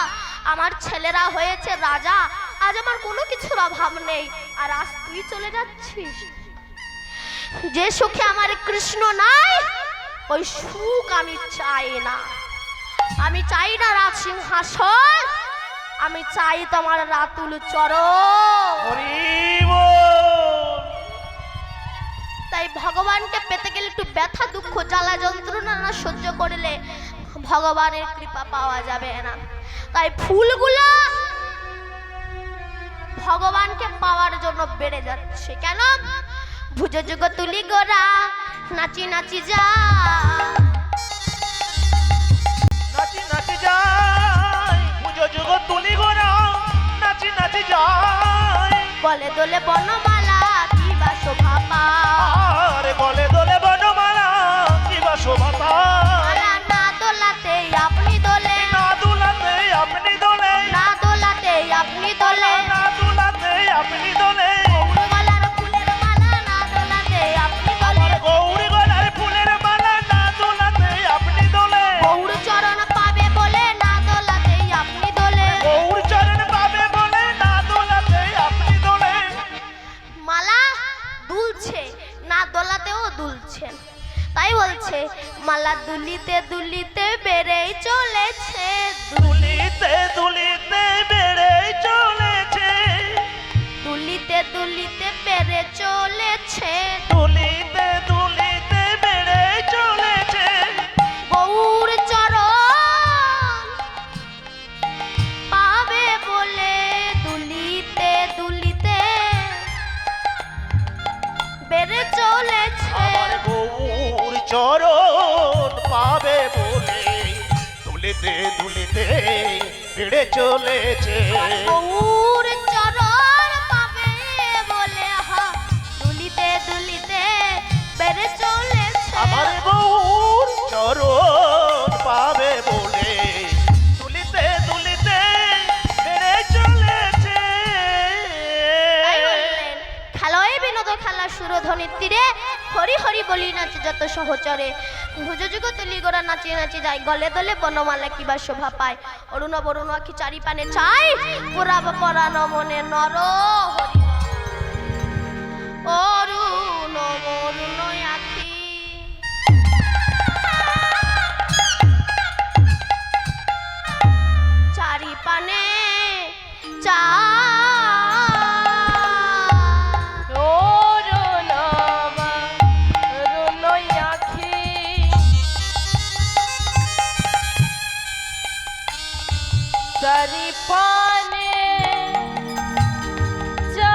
আমার ছেলেরা হয়েছে রাজা, আজ আমার কোনো কিছুর অভাব নেই। আর আজ তুই চলে যাচ্ছিস। যে সুখে আমার কৃষ্ণ নাই, ওই সুখ আমি চাই না। আমি চাই না রাজসিংহাসন, আমি চাই তোমার রাতুল চরণ। হরি বল। তাই ভগবানকে পেতে গেলে একটু ব্যথা, দুঃখ, জ্বালা, যন্ত্রণা না সহ্য করলে ভগবানের কৃপা পাওয়া যাবে না। তাই ফুলগুলো ভগবানকে পাওয়ার জন্য বেড়ে যাচ্ছে। কেন? ভুজ যুগ তুলি গোরা নাচি নাচি যা, নাচি নাচি যাই, পুজো যুগ তুলি গোরা নাচি নাচি যাই। বলে দোলে বনমালা কি বা শোভা পায়। আরে বলে দোলে বনমালা কি বা শোভা পায়। মালা না দোলাতে আপনি দোলে, না দুলাতে আপনি দোলে, না দোলাতে আপনি দোলে। না দুলাতে আপনি দোলে। গৌরগলার ফুলের মালা না দোলাতে আপনি দোলে। গৌরী গলার ফুলের মালা না দুলাতে আপনি দোলে। গৌর চরণ পাবে বলে না দোলাতে আপনি দোলে। গৌর চরণ পাবে বলে না দুলাতে আপনি দোলে। মালা দুলছে, না দোলাতেও দুলছেন। তাই বলছে মালা দুলিতে দুলিতে বেড়েই চলেছে, দুলিতে দুলিতে বেড়ে চলেছে, দুলিতে দুলিতে বেড়ে চলেছে। দুলিতে দুলিতে বেড়ে চলেছে। গৌর চরণ পাবে বলে দুলিতে দুলিতে বেড়ে চলেছে। আমার গৌর চরণ পাবে বলে দুলিতে দুলিতে বেড়ে চলেছে। গৌর চরণ পাবে বলে হা দুলিতে দুলিতে বেড়ে চলেছে। আমার গৌর চরণ পাবে বলে দুলিতে দুলিতে বেড়ে চলেছে। তাই বললেন, খেলোয় বিনোদ খেলা সুরধ্বনির তীরে হরি হরি বলি নাচে যত সহচরে। ভুজযুগ তুলি গোরা নাচিয়ে নাচি যায়, গলে দলে বনমালা কিবা শোভা পায়। অরুণ বরুণ আখি চারি পানে চাই, পুরাব পরাণ মনে নর হরি। অরুণ বরুণ আখি চারি পানে চাই। চারি পানে চা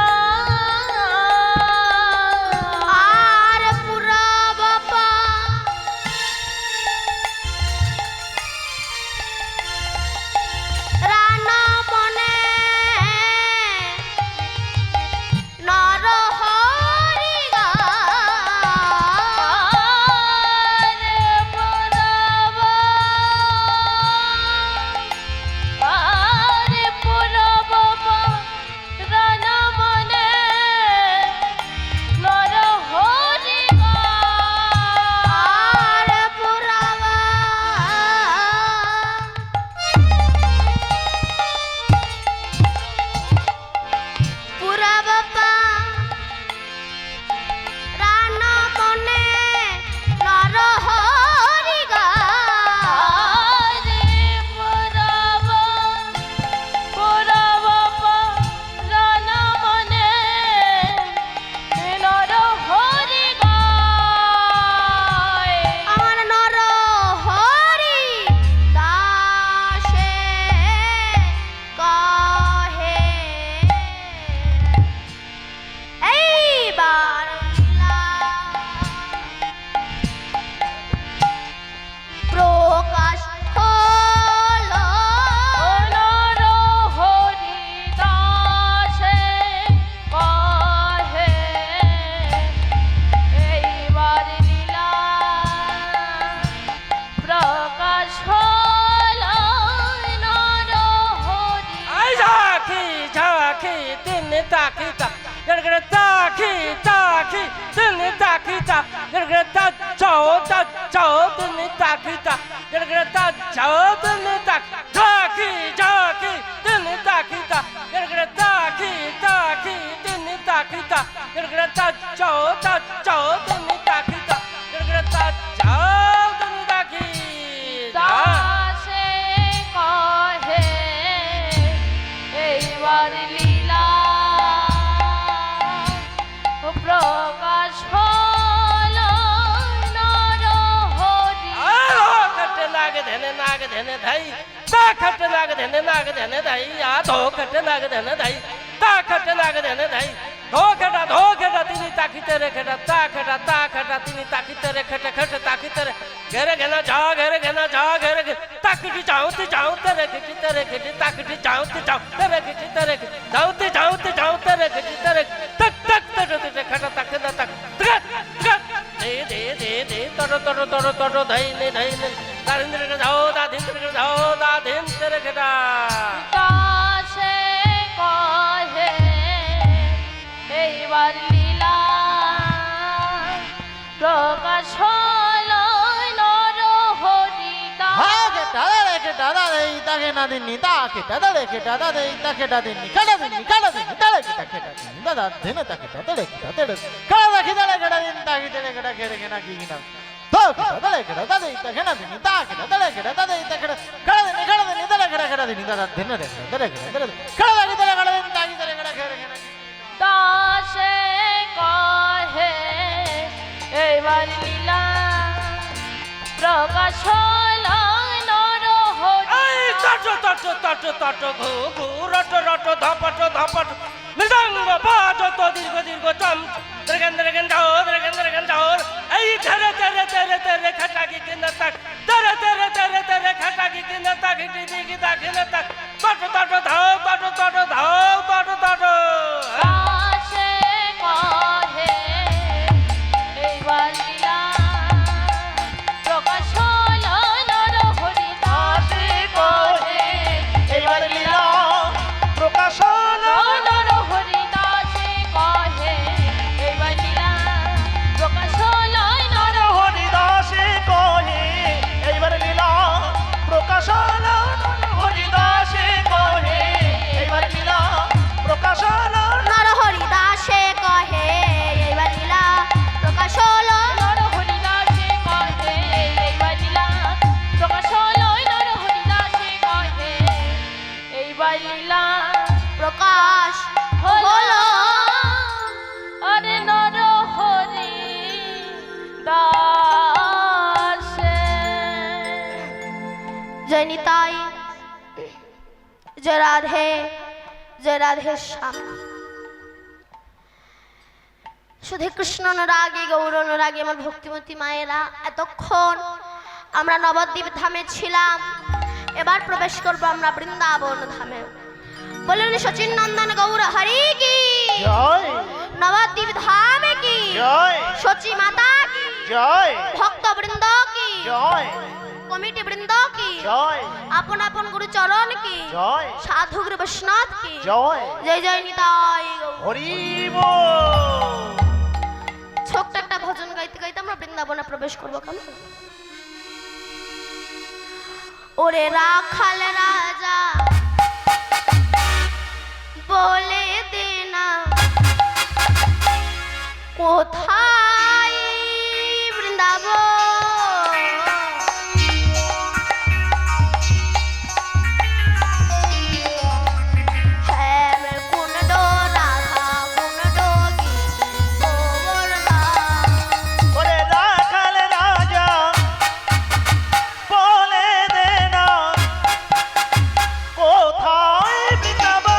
ताखी ताखी दिन ताखी ता गिरगिरता चौथा चौथन ताखी ता गिरगिरता चौथन ताखी झाकी दिन ताखी ता गिरगिरता ताखी दिन ताखी ता गिरगिरता चौथा चौथन ताखी ता गिरगिरता चौथन ताखी দাসে কহে এইবার লীলা প্রকাশ হলো নরহরি। खट नाग धने धाई ता खट नाग धने धाई आ धो खट नाग धने धाई ता खट नाग धने धाई धो खटा तिनी ताकी तेरे खटा ता खटा तिनी ताकी तेरे खट खट ताकी तेरे घेरे घेना जा घेरे ताकटी जाऊं तेरे खटी ताकटी जाऊं तेरे खटी तेरे जाऊं तेरे खटी तेरे तक खटा तक ना तक दे तोड़ो धई ने दारिंद्र के जाओ दा दिन तेरे खटा দাসে কহে এইবার লীলা প্রকাশ হলো নরহরি। হ্যাঁ কেটা দাঁড়ে কেটা দাঁড়ে তাকে না দিননি তাকে দাঁড়ে কেটা দাঁড়ে তাকে দিননি কাটা দিননি দাঁড়ে কেটা কেটা দিননি দাদা দিনে তাকে দাঁড়ে কেটা দাঁড়ে কাটা রাখি দাঁড়ে কেটা দিন তাকে দাঁড়ে কেটা ঘেরে কেনা কি কিনা তো কেটা দাঁড়ে কেটা দাঁড়ে তাকে না দিননি তাকে দাঁড়ে কেটা দাঁড়ে তাকে কাটা দিননি দাঁড়ে কেটা দিননি দাদা দিনে রে দাঁড়ে কেটা দাঁড়ে কাটা রাখি দাঁড়ে কেটা দিন তাকে দাঁড়ে কেটা ঘেরে কেনা দাসে কহে এইবার লীলা প্রকাশ হলো নরহরি। তট ঘু রট ধপট মৃদঙ্গ বাজ তো দীর্ঘ চম দ্রেগেন যাও এই তেরে খটা কি কিন তক তেরে খটা কি কিন তক দিগি দাখিন তক তট ধাও দাসে কহে এইবার লীলা প্রকাশ হলো নরহরি। দাসে কহে এইবার লীলা প্রকাশ হলো নরহরি। দাসে কহে এইবার লীলা প্রকাশ হলো নরহরি। হরিদাসে কহে এইবার লীলা প্রকাশ হলো হরিদাসে কহে এইবার লীলা প্রকাশ হলো নরহরি দাসে কহে এইবার লীলা প্রকাশ হলো। নরহরি দাসে কহে এইবার লীলা প্রকাশ হলো। নরহরি দাসে কহে এইবার লীলা প্রকাশ হলো। আরে নরহরি দাসে। জয় নিতাই, জয় রাধে শ্যাম। শুধু কৃষ্ণ অনুরাগী গৌর অনুরাগী আমার ভক্তিমতী মায়েরা, এতক্ষণ আমরা নবদ্বীপ ধামে ছিলাম, এবার প্রবেশ করবো আমরা বৃন্দাবন ধামে। বলুন সচিন নন্দন গৌর হরি কি জয় নবদ্বীপ ধামে কি জয় সচি মাতা কি জয় ভক্ত বৃন্দ কি জয় কমিটি বৃন্দ কি জয় আপন আপন গুরু চরণ কি জয় সাধু গুরু বৈষ্ণব কি জয় জয় জয় নিতাই গৌর। হরি বল। ছোট্ট একটা ভজন গাইতে গাইতে আমরা বৃন্দাবনে প্রবেশ করবো কেমন? ওরে রাখাল রাজা বলে দে না কোথায় বৃন্দাবন? শ্যাম কুণ্ড রাধা কুণ্ড কি গোবর্ধন। ওরে রাখাল রাজা বলে দে না কোথায় বৃন্দাবন?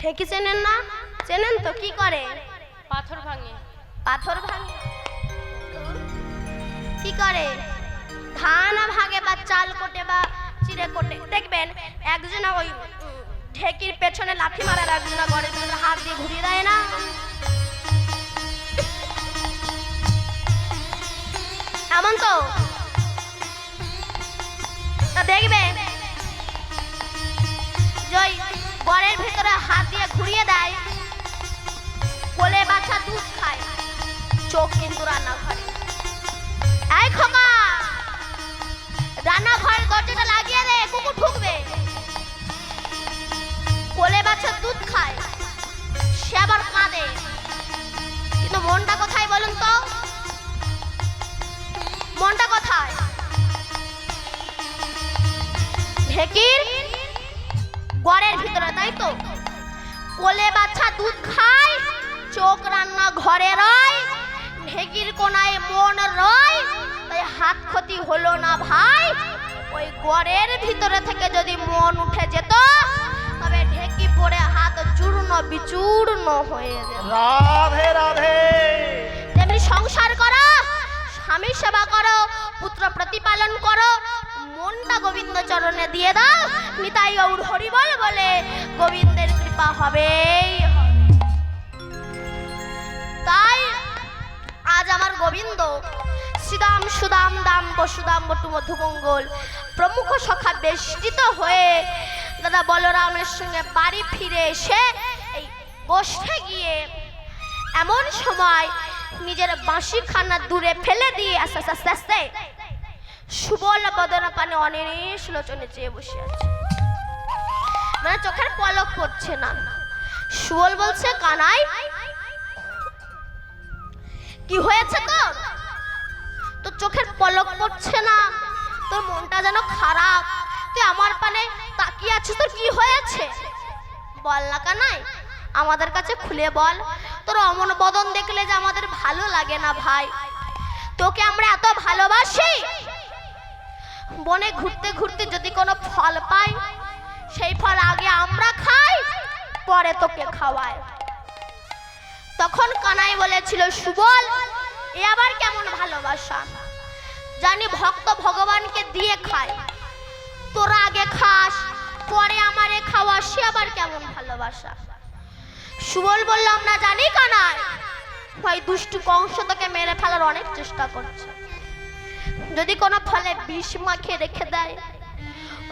ঠেকি চেনেন না? চেনেন তো, কি করে? পাথর ভাঙে। পাথর ভাঙে। কি করে? ধান ভাঙে বা চাল কোটে বা চিড়ে কোটে। দেখবেন একজন ওই ঠেকির পেছনে লাথি মারার একজন ঘরের ভিতরে হাত দিয়ে ঘুরিয়ে দেয় না? এমন তো। তা দেখবেন জয় ঘরের ভিতরে হাত দিয়ে ঘুরিয়ে দেয়, কোলে বাচ্চা দুধ খায়, চোখ কিন্তু রান্নাঘরে। এই খোকা, রান্নাঘরের দরজাটা লাগিয়ে দে, কুকুর ঢুকবে। কোলে বাচ্চা দুধ খায়, সে আবার কাঁদে, কিন্তু মনটা কোথায় বলুন তো? মনটা কোথায়? ঢেকির ঘরের ভিতরে, তাই তো? কোলে বাচ্চা দুধ খায়, চোখ রান্না ঘরে রয়, ঢেকির কোনায় মন রয়, তাই হাত ক্ষতি হলো না ভাই। ওই ঘরের ভিতরে থেকে যদি মন উঠে যেত, তবে ঢেকি পড়ে হাত চূর্ণ বিচূর্ণ হয়ে যেত। রাধে রাধে। তেমনি সংসার করো, স্বামী সেবা করো, পুত্র প্রতিপালন করো, মনটা গোবিন্দ চরণে দিয়ে দাও, নিতাই গৌর হরিবল বলে গোবিন্দের কৃপা হবেই হবে। তাই আজ আমার গোবিন্দ শ্রীদাম সুদাম দাম বসুদাম বটু মধুমঙ্গল প্রমুখ সখা বেষ্টিত হয়ে দাদা বলরামের সঙ্গে বাড়ি ফিরে এসে এই গোষ্ঠে গিয়ে এমন সময় নিজের বাঁশি খানা দূরে ফেলে দিয়ে আস্তে আস্তে আস্তে আস্তে সুবল বদন পানে অনিমেষ লোচনে চেয়ে বসে আছে, মানে চোখের পলক পড়ছে না। সুবল বলছে, কানাই কি হয়েছে তোর? তোর চোখের পলক পড়ছে না, তোর মনটা যেন খারাপ, তুই আমার পানে তাকিয়ে আছিস, তোর কি হয়েছে? বল না কানাই, আমাদের কাছে খুলে বল। তোর অমন বদন দেখলে যে আমাদের ভালো লাগে না ভাই। তোকে আমরা এত ভালোবাসি, বনে ঘুরতে ঘুরতে যদি কোনো ফল পাই, সেই ফল আগে আমরা খাই, পরে তোকে খাওয়াই। তখন কানাই বলেছিল, সুবল এ আবার কেমন ভালোবাসা? জানি ভক্ত ভগবানকে দিয়ে খায়, তোরা আগে খাস, পরে আমারে খাওয়া, সে আবার কেমন ভালোবাসা? সুবল বলল, আমরা জানি কানাই, ওই দুষ্টু কংস তোকে মেরে ফেলার অনেক চেষ্টা করছে। যদি কোনো ফলে বিষ মাখিয়ে রেখে দেয়,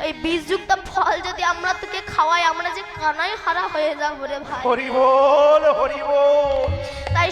ওই বিষযুক্ত ফল যদি আমরা তোকে খাওয়াই, আমরা যে কানাই হারা হয়ে যাবো রে ভাই। হরি বল, হরি বল। তাই